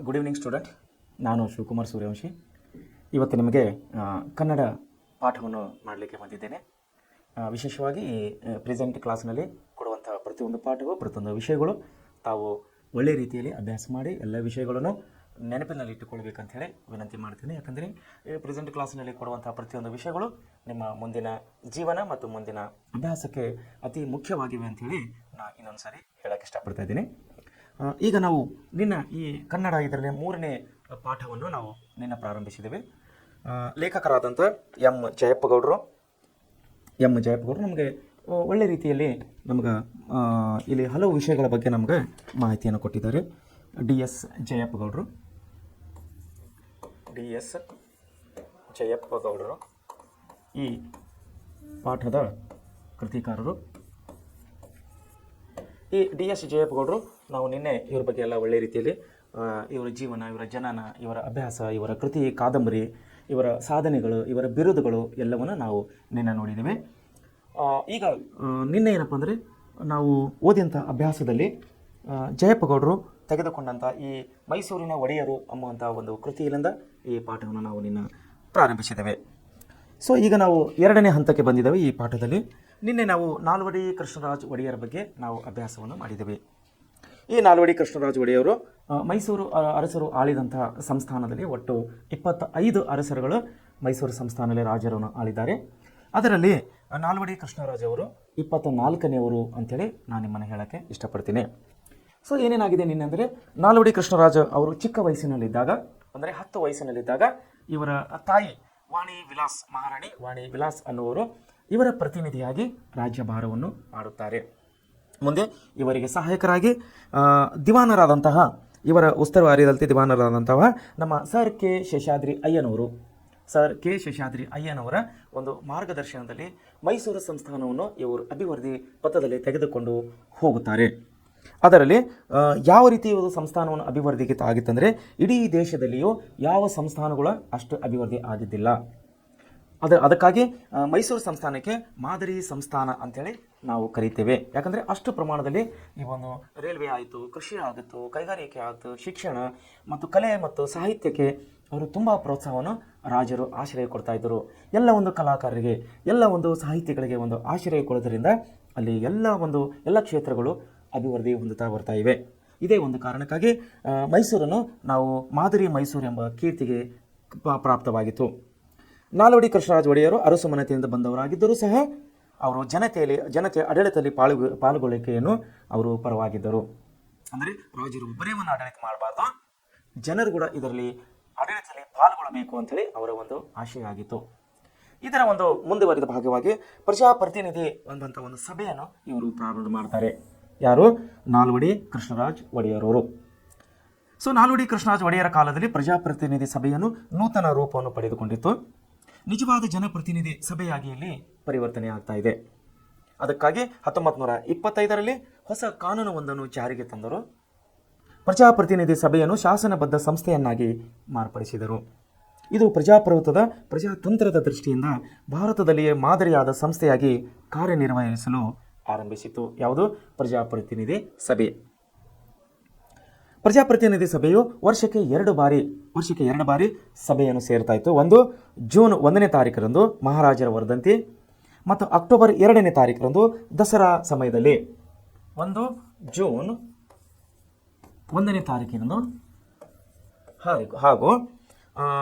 Good evening student. ನಾನು ಶಿವಕುಮಾರ್ ಸೂರ್ಯವಂಶಿ. ಇವತ್ತು ನಿಮಗೆ ಕನ್ನಡ ಪಾಠವನ್ನು ಮಾಡಲಿಕ್ಕೆ ಬಂದಿದ್ದೇನೆ. ವಿಶೇಷವಾಗಿ ಪ್ರೆಸೆಂಟ್ ಕ್ಲಾಸ್ನಲ್ಲಿ ಕೊಡುವಂಥ ಪ್ರತಿಯೊಂದು ಪಾಠವು ಪ್ರತಿಯೊಂದು ವಿಷಯಗಳು ತಾವು ಒಳ್ಳೆಯ ರೀತಿಯಲ್ಲಿ ಅಭ್ಯಾಸ ಮಾಡಿ ಎಲ್ಲ ವಿಷಯಗಳನ್ನು ನೆನಪಿನಲ್ಲಿ ಇಟ್ಟುಕೊಳ್ಬೇಕಂತ ಹೇಳಿ ವಿನಂತಿ ಮಾಡ್ತೀನಿ. ಯಾಕಂದರೆ ಪ್ರೆಸೆಂಟ್ ಕ್ಲಾಸ್ನಲ್ಲಿ ಕೊಡುವಂಥ ಪ್ರತಿಯೊಂದು ವಿಷಯಗಳು ನಿಮ್ಮ ಮುಂದಿನ ಜೀವನ ಮತ್ತು ಮುಂದಿನ ಅಭ್ಯಾಸಕ್ಕೆ ಅತಿ ಮುಖ್ಯವಾಗಿವೆ ಅಂಥೇಳಿ ನಾನು ಇನ್ನೊಂದು ಸಾರಿ ಹೇಳೋಕ್ಕೆ ಇಷ್ಟಪಡ್ತಾ ಇದ್ದೀನಿ. ಈಗ ನಾವು ನಿನ್ನ ಈ ಕನ್ನಡ ಇದರಲ್ಲಿ 3ನೇ ಪಾಠವನ್ನು ನಾವು ನಿನ್ನ ಪ್ರಾರಂಭಿಸಿದ್ದೇವೆ. ಲೇಖಕರಾದಂಥ ಎಂ ಜಯಪ್ಪಗೌಡರು ನಮಗೆ ಒಳ್ಳೆ ರೀತಿಯಲ್ಲಿ ನಮ್ಗೆ ಇಲ್ಲಿ ಹಲವು ವಿಷಯಗಳ ಬಗ್ಗೆ ನಮಗೆ ಮಾಹಿತಿಯನ್ನು ಕೊಟ್ಟಿದ್ದಾರೆ. ಡಿ ಎಸ್ ಜಯಪ್ಪಗೌಡರು ಈ ಪಾಠದ ಕೃತಿಕಾರರು. ಈ ಡಿ ಎಸ್ ಜಯಪ್ಪಗೌಡರು ನಾವು ನಿನ್ನೆ ಇವ್ರ ಬಗ್ಗೆ ಎಲ್ಲ ಒಳ್ಳೆಯ ರೀತಿಯಲ್ಲಿ ಇವರ ಜೀವನ, ಇವರ ಜನನ, ಇವರ ಅಭ್ಯಾಸ, ಇವರ ಕೃತಿ ಕಾದಂಬರಿ, ಇವರ ಸಾಧನೆಗಳು, ಇವರ ಬಿರುದುಗಳು ಎಲ್ಲವನ್ನು ನಾವು ನಿನ್ನೆ ನೋಡಿದ್ದೇವೆ. ಈಗ ನಿನ್ನೆ ಏನಪ್ಪ ಅಂದರೆ ನಾವು ಓದಿದಂಥ ಅಭ್ಯಾಸದಲ್ಲಿ ಜಯಪ್ಪಗೌಡರು ತೆಗೆದುಕೊಂಡಂಥ ಈ ಮೈಸೂರಿನ ಒಡೆಯರು ಎಂಬುವಂಥ ಒಂದು ಕೃತಿಯಿಂದ ಈ ಪಾಠವನ್ನು ನಾವು ನಿನ್ನ ಪ್ರಾರಂಭಿಸಿದ್ದೇವೆ. ಸೊ ಈಗ ನಾವು 2ನೇ ಹಂತಕ್ಕೆ ಬಂದಿದ್ದೇವೆ. ಈ ಪಾಠದಲ್ಲಿ ನಿನ್ನೆ ನಾವು ನಾಲ್ವಡಿ ಕೃಷ್ಣರಾಜ ಒಡೆಯರ ಬಗ್ಗೆ ನಾವು ಅಭ್ಯಾಸವನ್ನು ಮಾಡಿದ್ದೇವೆ. ಈ ನಾಲ್ವಡಿ ಕೃಷ್ಣರಾಜ ಒಡೆಯರು ಮೈಸೂರು ಅರಸರು ಆಳಿದಂತಹ ಸಂಸ್ಥಾನದಲ್ಲಿ ಒಟ್ಟು 25 ಅರಸರುಗಳು ಮೈಸೂರು ಸಂಸ್ಥಾನದಲ್ಲಿ ರಾಜರನ್ನು ಆಳಿದ್ದಾರೆ. ಅದರಲ್ಲಿ ನಾಲ್ವಡಿ ಕೃಷ್ಣರಾಜ ಅವರು 24ನೇವರು ಅಂಥೇಳಿ ನಾನು ನಿಮ್ಮನ್ನು ಹೇಳೋಕ್ಕೆ ಇಷ್ಟಪಡ್ತೀನಿ. ಸೊ ಏನೇನಾಗಿದೆ ನಿನ್ನೆ ಅಂದರೆ, ನಾಲ್ವಡಿ ಕೃಷ್ಣರಾಜ ಅವರು ಚಿಕ್ಕ ವಯಸ್ಸಿನಲ್ಲಿದ್ದಾಗ, ಅಂದರೆ 10 ವಯಸ್ಸಿನಲ್ಲಿದ್ದಾಗ ಇವರ ತಾಯಿ ಮಹಾರಾಣಿ ವಾಣಿ ವಿಲಾಸ್ ಅನ್ನುವರು ಇವರ ಪ್ರತಿನಿಧಿಯಾಗಿ ರಾಜ್ಯಭಾರವನ್ನು ಮಾಡುತ್ತಾರೆ. ಮುಂದೆ ಇವರಿಗೆ ಸಹಾಯಕರಾಗಿ ದಿವಾನರಾದಂತಹ, ಇವರ ಉಸ್ತುವಾರಿಯಂತೆ ದಿವಾನರಾದಂತಹ ನಮ್ಮ ಸರ್ ಕೆ ಶೇಷಾದ್ರಿ ಅಯ್ಯನವರ ಒಂದು ಮಾರ್ಗದರ್ಶನದಲ್ಲಿ ಮೈಸೂರು ಸಂಸ್ಥಾನವನ್ನು ಇವರು ಅಭಿವೃದ್ಧಿ ಪಥದಲ್ಲಿ ತೆಗೆದುಕೊಂಡು ಹೋಗುತ್ತಾರೆ. ಅದರಲ್ಲಿ ಯಾವ ರೀತಿ ಒಂದು ಸಂಸ್ಥಾನವನ್ನು ಅಭಿವೃದ್ಧಿಗೆ ಆಗಿತ್ತಂದರೆ, ಇಡೀ ದೇಶದಲ್ಲಿಯೂ ಯಾವ ಸಂಸ್ಥಾನಗಳು ಅಷ್ಟು ಅಭಿವೃದ್ಧಿ ಆಗಿದ್ದಿಲ್ಲ. ಅದಕ್ಕಾಗಿ ಮೈಸೂರು ಸಂಸ್ಥಾನಕ್ಕೆ ಮಾದರಿ ಸಂಸ್ಥಾನ ಅಂಥೇಳಿ ನಾವು ಕರಿತೇವೆ. ಯಾಕಂದರೆ ಅಷ್ಟು ಪ್ರಮಾಣದಲ್ಲಿ ಈ ಒಂದು ರೈಲ್ವೆ ಆಯಿತು, ಕೃಷಿ ಆಗಿತ್ತು, ಕೈಗಾರಿಕೆ ಆಯಿತು, ಶಿಕ್ಷಣ ಮತ್ತು ಕಲೆ ಮತ್ತು ಸಾಹಿತ್ಯಕ್ಕೆ ಅವರು ತುಂಬ ಪ್ರೋತ್ಸಾಹವನ್ನು ರಾಜರು ಆಶ್ರಯ ಕೊಡ್ತಾ ಇದ್ದರು. ಎಲ್ಲ ಒಂದು ಕಲಾಕಾರರಿಗೆ, ಎಲ್ಲ ಒಂದು ಸಾಹಿತ್ಯಗಳಿಗೆ ಒಂದು ಆಶ್ರಯ ಕೊಡೋದ್ರಿಂದ ಅಲ್ಲಿ ಎಲ್ಲ ಕ್ಷೇತ್ರಗಳು ಅಭಿವೃದ್ಧಿ ಹೊಂದುತ್ತಾ ಬರ್ತಾ ಇವೆ. ಇದೇ ಒಂದು ಕಾರಣಕ್ಕಾಗಿ ಮೈಸೂರನ್ನು ನಾವು ಮಾದರಿ ಮೈಸೂರು ಎಂಬ ಕೀರ್ತಿಗೆ ಪ್ರಾಪ್ತವಾಗಿತ್ತು. ನಾಲ್ವಡಿ ಕೃಷ್ಣರಾಜ ಒಡೆಯರು ಅರಸು ಮನೆತನದಿಂದ ಬಂದವರಾಗಿದ್ದರೂ ಸಹ ಅವರು ಜನತೆಯ ಆಡಳಿತದಲ್ಲಿ ಪಾಲ್ಗೊಳ್ಳಿಕೆಯನ್ನು ಅವರು ಪರವಾಗಿದ್ದರು. ಅಂದರೆ ರಾಜರು ಒಬ್ಬರೇ ಒಂದು ಆಡಳಿತ ಮಾಡಬಾರ್ದು, ಜನರು ಕೂಡ ಇದರಲ್ಲಿ ಆಡಳಿತದಲ್ಲಿ ಪಾಲ್ಗೊಳ್ಳಬೇಕು ಅಂತೇಳಿ ಅವರ ಒಂದು ಆಶಯ ಆಗಿತ್ತು. ಇದರ ಒಂದು ಮುಂದುವರಿದ ಭಾಗವಾಗಿ ಪ್ರಜಾಪ್ರತಿನಿಧಿ ಎಂಬಂಥ ಒಂದು ಸಭೆಯನ್ನು ಇವರು ಪ್ರಾರಂಭ ಮಾಡ್ತಾರೆ. ಯಾರು? ನಾಲ್ವಡಿ ಕೃಷ್ಣರಾಜ ಒಡೆಯರವರು. ಸೊ ನಾಲ್ವಡಿ ಕೃಷ್ಣರಾಜ ಒಡೆಯರ ಕಾಲದಲ್ಲಿ ಪ್ರಜಾಪ್ರತಿನಿಧಿ ಸಭೆಯನ್ನು ನೂತನ ರೂಪವನ್ನು ಪಡೆದುಕೊಂಡಿತ್ತು. ನಿಜವಾದ ಜನಪ್ರತಿನಿಧಿ ಸಭೆಯಾಗಿ ಇಲ್ಲಿ ಪರಿವರ್ತನೆ ಆಗ್ತಾ ಇದೆ. ಅದಕ್ಕಾಗಿ 1925ರಲ್ಲಿ ಹೊಸ ಕಾನೂನೊಂದನ್ನು ಜಾರಿಗೆ ತಂದರು. ಪ್ರಜಾಪ್ರತಿನಿಧಿ ಸಭೆಯನ್ನು ಶಾಸನಬದ್ಧ ಸಂಸ್ಥೆಯನ್ನಾಗಿ ಮಾರ್ಪಡಿಸಿದರು. ಇದು ಪ್ರಜಾತಂತ್ರದ ದೃಷ್ಟಿಯಿಂದ ಭಾರತದಲ್ಲಿಯೇ ಮಾದರಿಯಾದ ಸಂಸ್ಥೆಯಾಗಿ ಕಾರ್ಯನಿರ್ವಹಿಸಲು ಆರಂಭಿಸಿತು. ಯಾವುದು? ಪ್ರಜಾಪ್ರತಿನಿಧಿ ಸಭೆ. ಪ್ರಜಾಪ್ರತಿನಿಧಿ ಸಭೆಯು ವರ್ಷಕ್ಕೆ 2 ಬಾರಿ ಸಭೆಯನ್ನು ಸೇರ್ತಾ ಇತ್ತು. ಒಂದು ಜೂನ್ 1ನೇ ತಾರೀಕರಂದು ಮಹಾರಾಜರ ವರ್ಧಂತಿ ಮತ್ತು ಅಕ್ಟೋಬರ್ 2ನೇ ತಾರೀಕರಂದು ದಸರಾ ಸಮಯದಲ್ಲಿ. ಒಂದು ಜೂನ್ 1ನೇ ತಾರೀಕಿನಂದು ಹಾಗೂ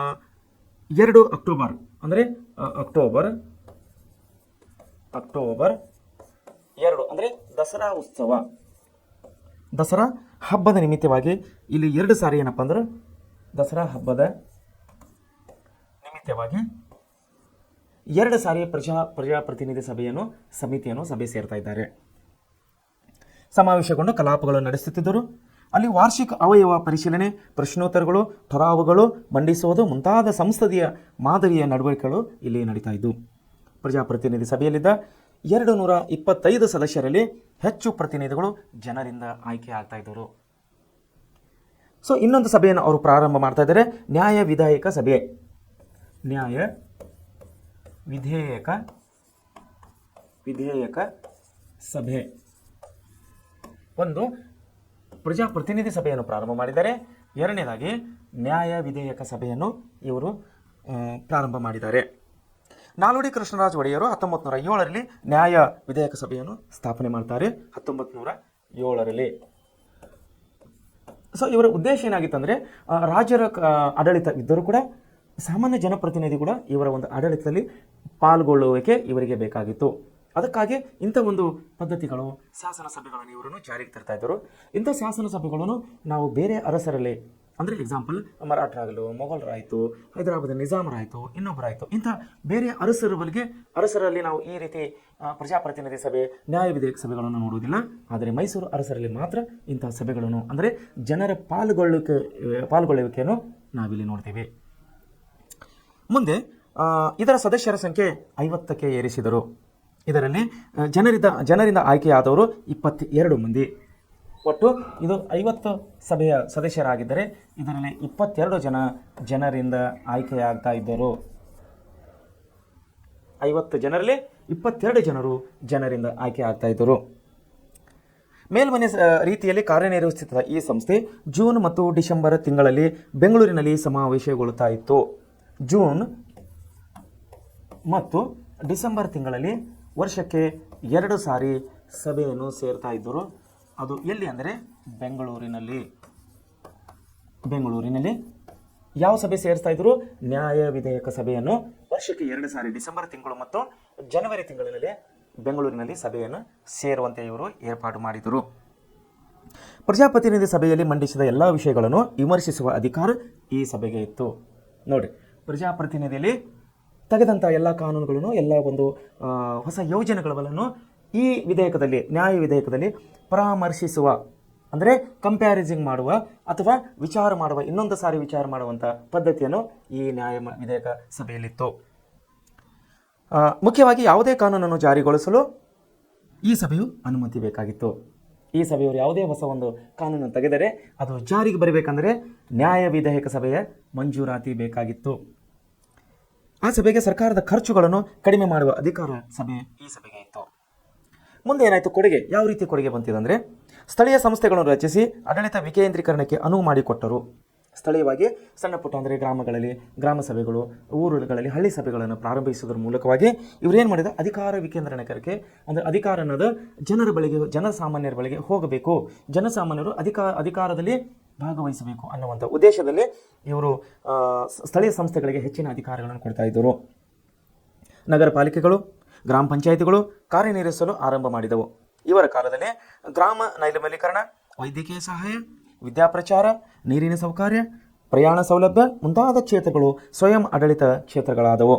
2 ಅಕ್ಟೋಬರ್, ಅಂದರೆ ಅಕ್ಟೋಬರ್ 2 ಅಂದರೆ ದಸರಾ ಉತ್ಸವ, ದಸರಾ ಹಬ್ಬದ ನಿಮಿತ್ತವಾಗಿ ಇಲ್ಲಿ 2 ಸಾರಿ ಏನಪ್ಪ ಅಂದ್ರೆ ದಸರಾ ಹಬ್ಬದ ನಿಮಿತ್ತವಾಗಿ 2 ಸಾರಿ ಪ್ರಜಾಪ್ರತಿನಿಧಿ ಸಭೆ ಸೇರ್ತಾ ಇದ್ದಾರೆ. ಸಮಾವೇಶಗೊಂಡು ಕಲಾಪಗಳು ನಡೆಸುತ್ತಿದ್ದರು. ಅಲ್ಲಿ ವಾರ್ಷಿಕ ಅವಯವ ಪರಿಶೀಲನೆ, ಪ್ರಶ್ನೋತ್ತರಗಳು, ಠರಾವುಗಳು ಮಂಡಿಸುವುದು ಮುಂತಾದ ಸಂಸದೀಯ ಮಾದರಿಯ ನಡವಳಿಕೆಗಳು ಇಲ್ಲಿ ನಡೀತಾ ಇದ್ದವು. ಪ್ರಜಾಪ್ರತಿನಿಧಿ ಸಭೆಯಲ್ಲಿದ್ದ 225 ಸದಸ್ಯರಲ್ಲಿ ಹೆಚ್ಚು ಪ್ರತಿನಿಧಿಗಳು ಜನರಿಂದ ಆಯ್ಕೆ ಆಗ್ತಾ ಇದ್ದರು. ಸೊ ಇನ್ನೊಂದು ಸಭೆಯನ್ನು ಅವರು ಪ್ರಾರಂಭ ಮಾಡ್ತಾ ಇದ್ದಾರೆ, ನ್ಯಾಯ ವಿಧೇಯಕ ಸಭೆ. ಒಂದು ಪ್ರಜಾಪ್ರತಿನಿಧಿ ಸಭೆಯನ್ನು ಪ್ರಾರಂಭ ಮಾಡಿದ್ದಾರೆ. ಎರಡನೇದಾಗಿ ನ್ಯಾಯ ವಿಧೇಯಕ ಸಭೆಯನ್ನು ಇವರು ಪ್ರಾರಂಭ ಮಾಡಿದ್ದಾರೆ. ನಾಲ್ವಡಿ ಕೃಷ್ಣರಾಜ ಒಡೆಯರು 1907ರಲ್ಲಿ ನ್ಯಾಯ ವಿಧೇಯಕ ಸಭೆಯನ್ನು ಸ್ಥಾಪನೆ ಮಾಡ್ತಾರೆ. 1907ರಲ್ಲಿ. ಸೊ ಇವರ ಉದ್ದೇಶ ಏನಾಗಿತ್ತಂದರೆ ರಾಜರ ಆಡಳಿತ ಇದ್ದರೂ ಕೂಡ ಸಾಮಾನ್ಯ ಜನಪ್ರತಿನಿಧಿ ಕೂಡ ಇವರ ಒಂದು ಆಡಳಿತದಲ್ಲಿ ಪಾಲ್ಗೊಳ್ಳುವಿಕೆ ಇವರಿಗೆ ಬೇಕಾಗಿತ್ತು. ಅದಕ್ಕಾಗಿ ಇಂಥ ಒಂದು ಪದ್ಧತಿಗಳು, ಶಾಸನ ಸಭೆಗಳನ್ನು ಇವರನ್ನು ಜಾರಿಗೆ ತರ್ತಾ ಇದ್ದರು. ಇಂಥ ಶಾಸನ ಸಭೆಗಳನ್ನು ನಾವು ಬೇರೆ ಅರಸರಲ್ಲಿ, ಅಂದರೆ ಎಕ್ಸಾಂಪಲ್ ಮರಾಠರಾಗಲು, ಮೊಘಲರಾಯಿತು, ಹೈದರಾಬಾದ್ ನಿಜಾಮರಾಯಿತು, ಇನ್ನೊಬ್ಬರಾಯಿತು, ಇಂಥ ಬೇರೆ ಅರಸರಲ್ಲಿ ನಾವು ಈ ರೀತಿ ಪ್ರಜಾಪ್ರತಿನಿಧಿ ಸಭೆ, ನ್ಯಾಯ ವಿಧೇಯಕ ಸಭೆಗಳನ್ನು ನೋಡುವುದಿಲ್ಲ. ಆದರೆ ಮೈಸೂರು ಅರಸರಲ್ಲಿ ಮಾತ್ರ ಇಂಥ ಸಭೆಗಳನ್ನು, ಅಂದರೆ ಜನರ ಪಾಲ್ಗೊಳ್ಳುವಿಕೆಯನ್ನು ನಾವಿಲ್ಲಿ ನೋಡ್ತೀವಿ. ಮುಂದೆ ಇದರ ಸದಸ್ಯರ ಸಂಖ್ಯೆ 50ಕ್ಕೆ ಏರಿಸಿದರು. ಇದರಲ್ಲಿ ಜನರಿಂದ ಆಯ್ಕೆಯಾದವರು 22 ಮಂದಿ. ಒಟ್ಟು ಇದು 50 ಸಭೆಯ ಸದಸ್ಯರಾಗಿದ್ದರೆ ಇದರಲ್ಲಿ 22 ಜನರಿಂದ ಆಯ್ಕೆಯಾಗ್ತಾ ಇದ್ದರು. 50 ಜನರಲ್ಲಿ 22 ಜನರಿಂದ ಆಯ್ಕೆ ಆಗ್ತಾ ಇದ್ದರು. ಮೇಲ್ಮನೆ ರೀತಿಯಲ್ಲಿ ಕಾರ್ಯನಿರ್ವಹಿಸುತ್ತಿದ್ದ ಈ ಸಂಸ್ಥೆ ಜೂನ್ ಮತ್ತು ಡಿಸೆಂಬರ್ ತಿಂಗಳಲ್ಲಿ ಬೆಂಗಳೂರಿನಲ್ಲಿ ಸಮಾವೇಶಗೊಳ್ಳುತ್ತಾ ಇತ್ತು. ಜೂನ್ ಮತ್ತು ಡಿಸೆಂಬರ್ ತಿಂಗಳಲ್ಲಿ ವರ್ಷಕ್ಕೆ 2 ಸಾರಿ ಸಭೆಯನ್ನು ಸೇರ್ತಾ ಇದ್ದರು. ಅದು ಎಲ್ಲಿ ಅಂದರೆ ಬೆಂಗಳೂರಿನಲ್ಲಿ ಯಾವ ಸಭೆ ಸೇರಿಸ್ತಾ ಇದ್ರು? ನ್ಯಾಯ ವಿಧೇಯಕ ಸಭೆಯನ್ನು ವರ್ಷಕ್ಕೆ 2 ಸಾರಿ ಡಿಸೆಂಬರ್ ತಿಂಗಳು ಮತ್ತು ಜನವರಿ ತಿಂಗಳಿನಲ್ಲಿ ಬೆಂಗಳೂರಿನಲ್ಲಿ ಸಭೆಯನ್ನು ಸೇರುವಂತೆ ಇವರು ಏರ್ಪಾಡು ಮಾಡಿದರು. ಪ್ರಜಾಪ್ರತಿನಿಧಿ ಸಭೆಯಲ್ಲಿ ಮಂಡಿಸಿದ ಎಲ್ಲ ವಿಷಯಗಳನ್ನು ವಿಮರ್ಶಿಸುವ ಅಧಿಕಾರ ಈ ಸಭೆಗೆ ಇತ್ತು. ನೋಡಿ, ಪ್ರಜಾಪ್ರತಿನಿಧಿಯಲ್ಲಿ ತೆಗೆದಂಥ ಎಲ್ಲ ಕಾನೂನುಗಳನ್ನು, ಎಲ್ಲ ಒಂದು ಹೊಸ ಯೋಜನೆಗಳನ್ನು ಈ ವಿಧೇಯಕದಲ್ಲಿ, ನ್ಯಾಯ ವಿಧೇಯಕದಲ್ಲಿ ಪರಾಮರ್ಶಿಸುವ, ಅಂದರೆ ಕಂಪ್ಯಾರಿಸಿಂಗ್ ಮಾಡುವ ಅಥವಾ ಇನ್ನೊಂದು ಸಾರಿ ವಿಚಾರ ಮಾಡುವಂಥ ಪದ್ಧತಿಯನ್ನು ಈ ನ್ಯಾಯ ವಿಧೇಯಕ ಸಭೆಯಲ್ಲಿತ್ತು. ಮುಖ್ಯವಾಗಿ ಯಾವುದೇ ಕಾನೂನನ್ನು ಜಾರಿಗೊಳಿಸಲು ಈ ಸಭೆಯು ಅನುಮತಿ ಬೇಕಾಗಿತ್ತು. ಈ ಸಭೆಯವರು ಯಾವುದೇ ಹೊಸ ಒಂದು ಕಾನೂನನ್ನು ತೆಗೆದರೆ ಅದು ಜಾರಿಗೆ ಬರಬೇಕಂದರೆ ನ್ಯಾಯ ವಿಧೇಯಕ ಸಭೆಯ ಮಂಜೂರಾತಿ ಬೇಕಾಗಿತ್ತು. ಆ ಸಭೆಗೆ ಸರ್ಕಾರದ ಖರ್ಚುಗಳನ್ನು ಕಡಿಮೆ ಮಾಡುವ ಅಧಿಕಾರ ಈ ಸಭೆಗೆ ಇತ್ತು. ಮುಂದೆ ಏನಾಯಿತು? ಕೊಡುಗೆ ಯಾವ ರೀತಿ ಕೊಡುಗೆ ಬಂತಿದೆ? ಸ್ಥಳೀಯ ಸಂಸ್ಥೆಗಳನ್ನು ರಚಿಸಿ ಆಡಳಿತ ವಿಕೇಂದ್ರೀಕರಣಕ್ಕೆ ಅನುವು ಮಾಡಿಕೊಟ್ಟರು. ಸ್ಥಳೀಯವಾಗಿ ಸಣ್ಣ ಪುಟ್ಟ, ಅಂದರೆ ಗ್ರಾಮಗಳಲ್ಲಿ ಗ್ರಾಮ ಸಭೆಗಳು, ಊರುಗಳಲ್ಲಿ ಹಳ್ಳಿ ಸಭೆಗಳನ್ನು ಪ್ರಾರಂಭಿಸುವುದರ ಮೂಲಕವಾಗಿ ಇವರೇನು ಮಾಡಿದ? ಅಧಿಕಾರ ವಿಕೇಂದ್ರೀಕರಣಕ್ಕೆ, ಅಂದರೆ ಅಧಿಕಾರ ಅನ್ನೋದು ಜನಸಾಮಾನ್ಯರ ಬಳಿಗೆ ಹೋಗಬೇಕು, ಜನಸಾಮಾನ್ಯರು ಅಧಿಕಾರದಲ್ಲಿ ಭಾಗವಹಿಸಬೇಕು ಅನ್ನುವಂಥ ಉದ್ದೇಶದಲ್ಲಿ ಇವರು ಸ್ಥಳೀಯ ಸಂಸ್ಥೆಗಳಿಗೆ ಹೆಚ್ಚಿನ ಅಧಿಕಾರಗಳನ್ನು ಕೊಡ್ತಾ ಇದ್ದರು. ನಗರ ಪಾಲಿಕೆಗಳು, ಗ್ರಾಮ ಪಂಚಾಯಿತಿಗಳು ಕಾರ್ಯನಿರ್ವಹಿಸಲು ಆರಂಭ ಮಾಡಿದವು. ಇವರ ಕಾಲದಲ್ಲಿ ಗ್ರಾಮ ನೈರ್ಮಲೀಕರಣ, ವೈದ್ಯಕೀಯ ಸಹಾಯ, ವಿದ್ಯಾಪ್ರಚಾರ, ನೀರಿನ ಸೌಕರ್ಯ, ಪ್ರಯಾಣ ಸೌಲಭ್ಯ ಮುಂತಾದ ಕ್ಷೇತ್ರಗಳು ಸ್ವಯಂ ಆಡಳಿತ ಕ್ಷೇತ್ರಗಳಾದವು.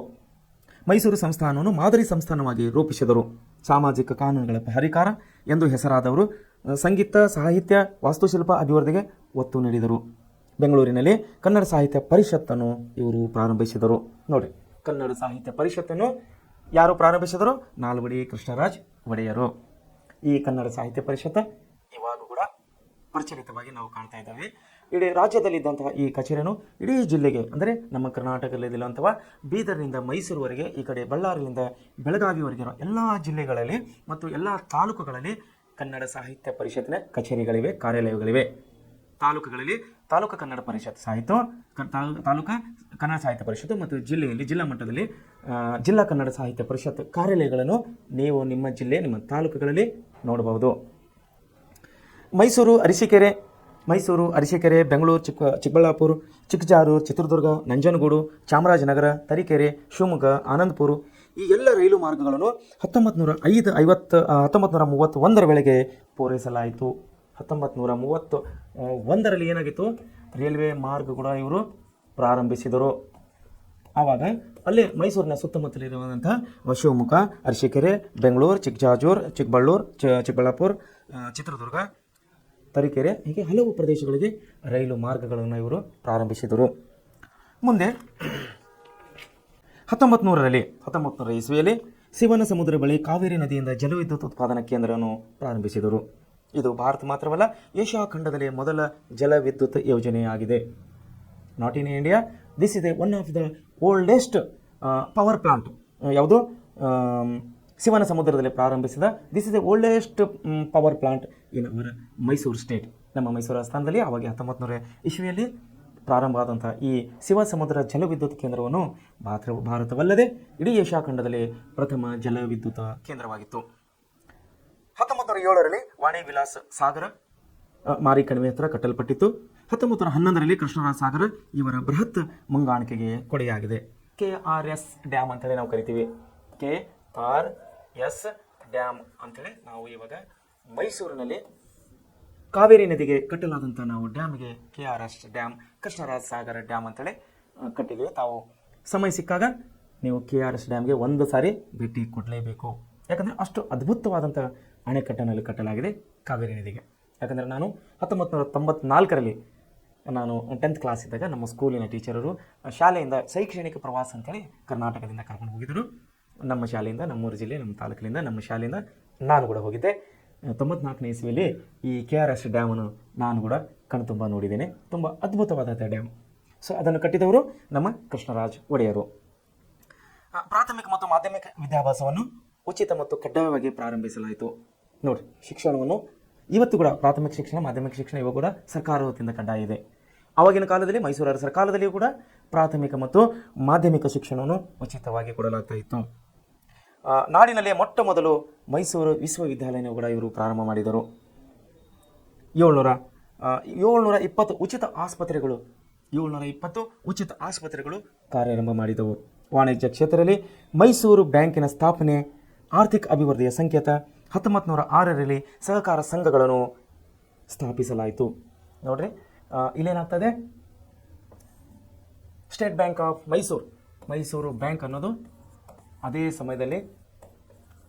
ಮೈಸೂರು ಸಂಸ್ಥಾನವನ್ನು ಮಾದರಿ ಸಂಸ್ಥಾನವಾಗಿ ರೂಪಿಸಿದರು. ಸಾಮಾಜಿಕ ಕಾನೂನುಗಳ ಪರಿಹಾರ ಎಂದು ಹೆಸರಾದವರು ಸಂಗೀತ, ಸಾಹಿತ್ಯ, ವಾಸ್ತುಶಿಲ್ಪ ಅಭಿವೃದ್ಧಿಗೆ ಒತ್ತು ನೀಡಿದರು. ಬೆಂಗಳೂರಿನಲ್ಲಿ ಕನ್ನಡ ಸಾಹಿತ್ಯ ಪರಿಷತ್ತನ್ನು ಇವರು ಪ್ರಾರಂಭಿಸಿದರು. ನೋಡಿ, ಕನ್ನಡ ಸಾಹಿತ್ಯ ಪರಿಷತ್ತನ್ನು ಯಾರು ಪ್ರಾರಂಭಿಸಿದರು? ನಾಲ್ವಡಿ ಕೃಷ್ಣರಾಜ ಒಡೆಯರು. ಈ ಕನ್ನಡ ಸಾಹಿತ್ಯ ಪರಿಷತ್ತು ಇವಾಗ ಕೂಡ ಪ್ರಚಲಿತವಾಗಿ ನಾವು ಕಾಣ್ತಾ ಇದ್ದೇವೆ. ಇಡೀ ರಾಜ್ಯದಲ್ಲಿದ್ದಂತಹ ಈ ಕಚೇರಿಯನ್ನು ಇಡೀ ಜಿಲ್ಲೆಗೆ, ಅಂದರೆ ನಮ್ಮ ಕರ್ನಾಟಕದಲ್ಲಿರುವಂತಹ ಬೀದರ್ನಿಂದ ಮೈಸೂರುವರೆಗೆ, ಈ ಕಡೆ ಬಳ್ಳಾರಿಯಿಂದ ಬೆಳಗಾವಿವರೆಗೆ ಎಲ್ಲ ಜಿಲ್ಲೆಗಳಲ್ಲಿ ಮತ್ತು ಎಲ್ಲ ತಾಲೂಕುಗಳಲ್ಲಿ ಕನ್ನಡ ಸಾಹಿತ್ಯ ಪರಿಷತ್ತಿನ ಕಚೇರಿಗಳಿವೆ, ಕಾರ್ಯಾಲಯಗಳಿವೆ. ತಾಲೂಕುಗಳಲ್ಲಿ ತಾಲೂಕು ಕನ್ನಡ ಪರಿಷತ್ ತಾಲೂಕು ಕನ್ನಡ ಸಾಹಿತ್ಯ ಪರಿಷತ್ತು ಮತ್ತು ಜಿಲ್ಲೆಯಲ್ಲಿ ಜಿಲ್ಲಾ ಮಟ್ಟದಲ್ಲಿ ಜಿಲ್ಲಾ ಕನ್ನಡ ಸಾಹಿತ್ಯ ಪರಿಷತ್ ಕಾರ್ಯಾಲಯಗಳನ್ನು ನೀವು ನಿಮ್ಮ ಜಿಲ್ಲೆ, ನಿಮ್ಮ ತಾಲೂಕುಗಳಲ್ಲಿ ನೋಡಬಹುದು. ಮೈಸೂರು ಅರಸೀಕೆರೆ, ಬೆಂಗಳೂರು, ಚಿಕ್ಕಬಳ್ಳಾಪುರ, ಚಿಕ್ಕಜಾರೂರು, ಚಿತ್ರದುರ್ಗ, ನಂಜನಗೂಡು, ಚಾಮರಾಜನಗರ, ತರೀಕೆರೆ, ಶಿವಮೊಗ್ಗ, ಆನಂದಪುರ ಈ ಎಲ್ಲ ರೈಲು ಮಾರ್ಗಗಳನ್ನು 1931ರ ವೇಳೆಗೆ ಪೂರೈಸಲಾಯಿತು. 1931ರಲ್ಲಿ ಏನಾಗಿತ್ತು? ರೈಲ್ವೆ ಮಾರ್ಗ ಕೂಡ ಇವರು ಪ್ರಾರಂಭಿಸಿದರು. ಆವಾಗ ಅಲ್ಲೇ ಮೈಸೂರಿನ ಸುತ್ತಮುತ್ತಲಿರುವಂಥ ಶಿವಮೊಗ್ಗ, ಅರಸೀಕೆರೆ, ಬೆಂಗಳೂರು, ಚಿಕ್ಕಬಳ್ಳಾಪುರ, ಚಿತ್ರದುರ್ಗ, ತರೀಕೆರೆ ಹೀಗೆ ಹಲವು ಪ್ರದೇಶಗಳಿಗೆ ರೈಲು ಮಾರ್ಗಗಳನ್ನು ಇವರು ಪ್ರಾರಂಭಿಸಿದರು. ಮುಂದೆ 1900 ಇಸ್ವಿಯಲ್ಲಿ ಶಿವನ ಸಮುದ್ರ ಬಳಿ ಕಾವೇರಿ ನದಿಯಿಂದ ಜಲವಿದ್ಯುತ್ ಉತ್ಪಾದನಾ ಕೇಂದ್ರವನ್ನು ಪ್ರಾರಂಭಿಸಿದರು. ಇದು ಭಾರತ ಮಾತ್ರವಲ್ಲ, ಏಷ್ಯಾ ಖಂಡದಲ್ಲಿ ಮೊದಲ ಜಲವಿದ್ಯುತ್ ಯೋಜನೆಯಾಗಿದೆ. Not in India, this is one of the oldest power plant. ಯಾವುದು? ಶಿವನ ಸಮುದ್ರದಲ್ಲಿ ಪ್ರಾರಂಭಿಸಿದ this is the oldest power plant in our Mysuru state. ನಮ್ಮ ಮೈಸೂರು ಆಸ್ಥಾನದಲ್ಲಿ ಆವಾಗ 1900 ಇಸ್ವಿಯಲ್ಲಿ ಪ್ರಾರಂಭ ಆದಂಥ ಈ ಶಿವಸಮುದ್ರ ಜಲವಿದ್ಯುತ್ ಕೇಂದ್ರವನ್ನು ಭಾರತವಲ್ಲದೆ ಇಡೀ ಏಷ್ಯಾ ಖಂಡದಲ್ಲಿ ಪ್ರಥಮ ಜಲವಿದ್ಯುತ್ ಕೇಂದ್ರವಾಗಿತ್ತು. 1907ರಲ್ಲಿ ವಾಣಿ ವಿಲಾಸ್ ಸಾಗರ ಮಾರಿ ಕಣಿವೆ ಹತ್ರ ಕಟ್ಟಲ್ಪಟ್ಟಿತ್ತು. 1911ರಲ್ಲಿ ಕೃಷ್ಣರಾಜ ಸಾಗರ ಇವರ ಬೃಹತ್ ಮುಂಗಾಣಿಕೆಗೆ ಕೊಡೆಯಾಗಿದೆ. KRS ಡ್ಯಾಮ್ ಅಂತೇಳಿ ನಾವು ಕರಿತೀವಿ. KRS ಡ್ಯಾಮ್ ಅಂತೇಳಿ ನಾವು ಇವಾಗ ಮೈಸೂರಿನಲ್ಲಿ ಕಾವೇರಿ ನದಿಗೆ ಕಟ್ಟಲಾದಂಥ ನಾವು ಡ್ಯಾಮ್ಗೆ KRS ಡ್ಯಾಮ್, ಕೃಷ್ಣರಾಜ ಸಾಗರ ಡ್ಯಾಮ್ ಅಂತೇಳಿ ಕಟ್ಟಿದ್ದೀವಿ. ತಾವು ಸಮಯ ಸಿಕ್ಕಾಗ ನೀವು KRS ಡ್ಯಾಮ್ಗೆ ಒಂದು ಸಾರಿ ಭೇಟಿ ಕೊಡಲೇಬೇಕು. ಯಾಕಂದರೆ ಅಷ್ಟು ಅದ್ಭುತವಾದಂಥ ಅಣೆಕಟ್ಟನಲ್ಲಿ ಕಟ್ಟಲಾಗಿದೆ ಕಾವೇರಿ ನದಿಗೆ. ಯಾಕಂದರೆ ನಾನು 1994ರಲ್ಲಿ ನಾನು 10th ಕ್ಲಾಸ್ ಇದ್ದಾಗ ನಮ್ಮ ಸ್ಕೂಲಿನ ಟೀಚರರು ಶಾಲೆಯಿಂದ ಶೈಕ್ಷಣಿಕ ಪ್ರವಾಸ ಅಂತೇಳಿ ಕರ್ನಾಟಕದಿಂದ ಕರ್ಕೊಂಡು ಹೋಗಿದ್ದರು. ನಮ್ಮ ಶಾಲೆಯಿಂದ, ನಮ್ಮೂರು ಜಿಲ್ಲೆ, ನಮ್ಮ ತಾಲೂಕಿನಿಂದ, ನಮ್ಮ ಶಾಲೆಯಿಂದ ನಾನು ಕೂಡ ಹೋಗಿದ್ದೆ. 94ನೇ ಇಸ್ವಿಯಲ್ಲಿ ಈ KRS ಡ್ಯಾಮನ್ನು ನಾನು ಕೂಡ ಕಣ್ತುಂಬ ನೋಡಿದ್ದೇನೆ. ತುಂಬ ಅದ್ಭುತವಾದಂಥ ಡ್ಯಾಮ್. ಸೊ ಅದನ್ನು ಕಟ್ಟಿದವರು ನಮ್ಮ ಕೃಷ್ಣರಾಜ ಒಡೆಯರು. ಪ್ರಾಥಮಿಕ ಮತ್ತು ಮಾಧ್ಯಮಿಕ ವಿದ್ಯಾಭ್ಯಾಸವನ್ನು ಉಚಿತ ಮತ್ತು ಕಡ್ಡಾಯವಾಗಿ ಪ್ರಾರಂಭಿಸಲಾಯಿತು. ನೋಡಿ, ಶಿಕ್ಷಣವನ್ನು ಇವತ್ತು ಕೂಡ ಪ್ರಾಥಮಿಕ ಶಿಕ್ಷಣ, ಮಾಧ್ಯಮಿಕ ಶಿಕ್ಷಣ ಇವಾಗ ಕೂಡ ಸರ್ಕಾರ ವತಿಯಿಂದ ಕಡ್ಡಾಯ ಇದೆ. ಆವಾಗಿನ ಕಾಲದಲ್ಲಿ ಮೈಸೂರು ಅರಸರ ಕಾಲದಲ್ಲಿಯೂ ಕೂಡ ಪ್ರಾಥಮಿಕ ಮತ್ತು ಮಾಧ್ಯಮಿಕ ಶಿಕ್ಷಣವನ್ನು ಉಚಿತವಾಗಿ ಕೊಡಲಾಗ್ತಾ ಇತ್ತು. ನಾಡಿನಲ್ಲಿ ಮೊಟ್ಟ ಮೊದಲು ಮೈಸೂರು ವಿಶ್ವವಿದ್ಯಾಲಯವನ್ನು ಕೂಡ ಇವರು ಪ್ರಾರಂಭ ಮಾಡಿದರು. 720 ಉಚಿತ ಆಸ್ಪತ್ರೆಗಳು ಕಾರ್ಯಾರಂಭ ಮಾಡಿದವು. ವಾಣಿಜ್ಯ ಕ್ಷೇತ್ರದಲ್ಲಿ ಮೈಸೂರು ಬ್ಯಾಂಕಿನ ಸ್ಥಾಪನೆ, ಆರ್ಥಿಕ ಅಭಿವೃದ್ಧಿಯ ಸಂಕೇತ. 1906ರಲ್ಲಿ ಸಹಕಾರ ಸಂಘಗಳನ್ನು ಸ್ಥಾಪಿಸಲಾಯಿತು. ನೋಡ್ರಿ, ಇಲ್ಲೇನಾಗ್ತದೆ, State Bank of Mysore bank ಅನ್ನೋದು ಅದೇ ಸಮಯದಲ್ಲಿ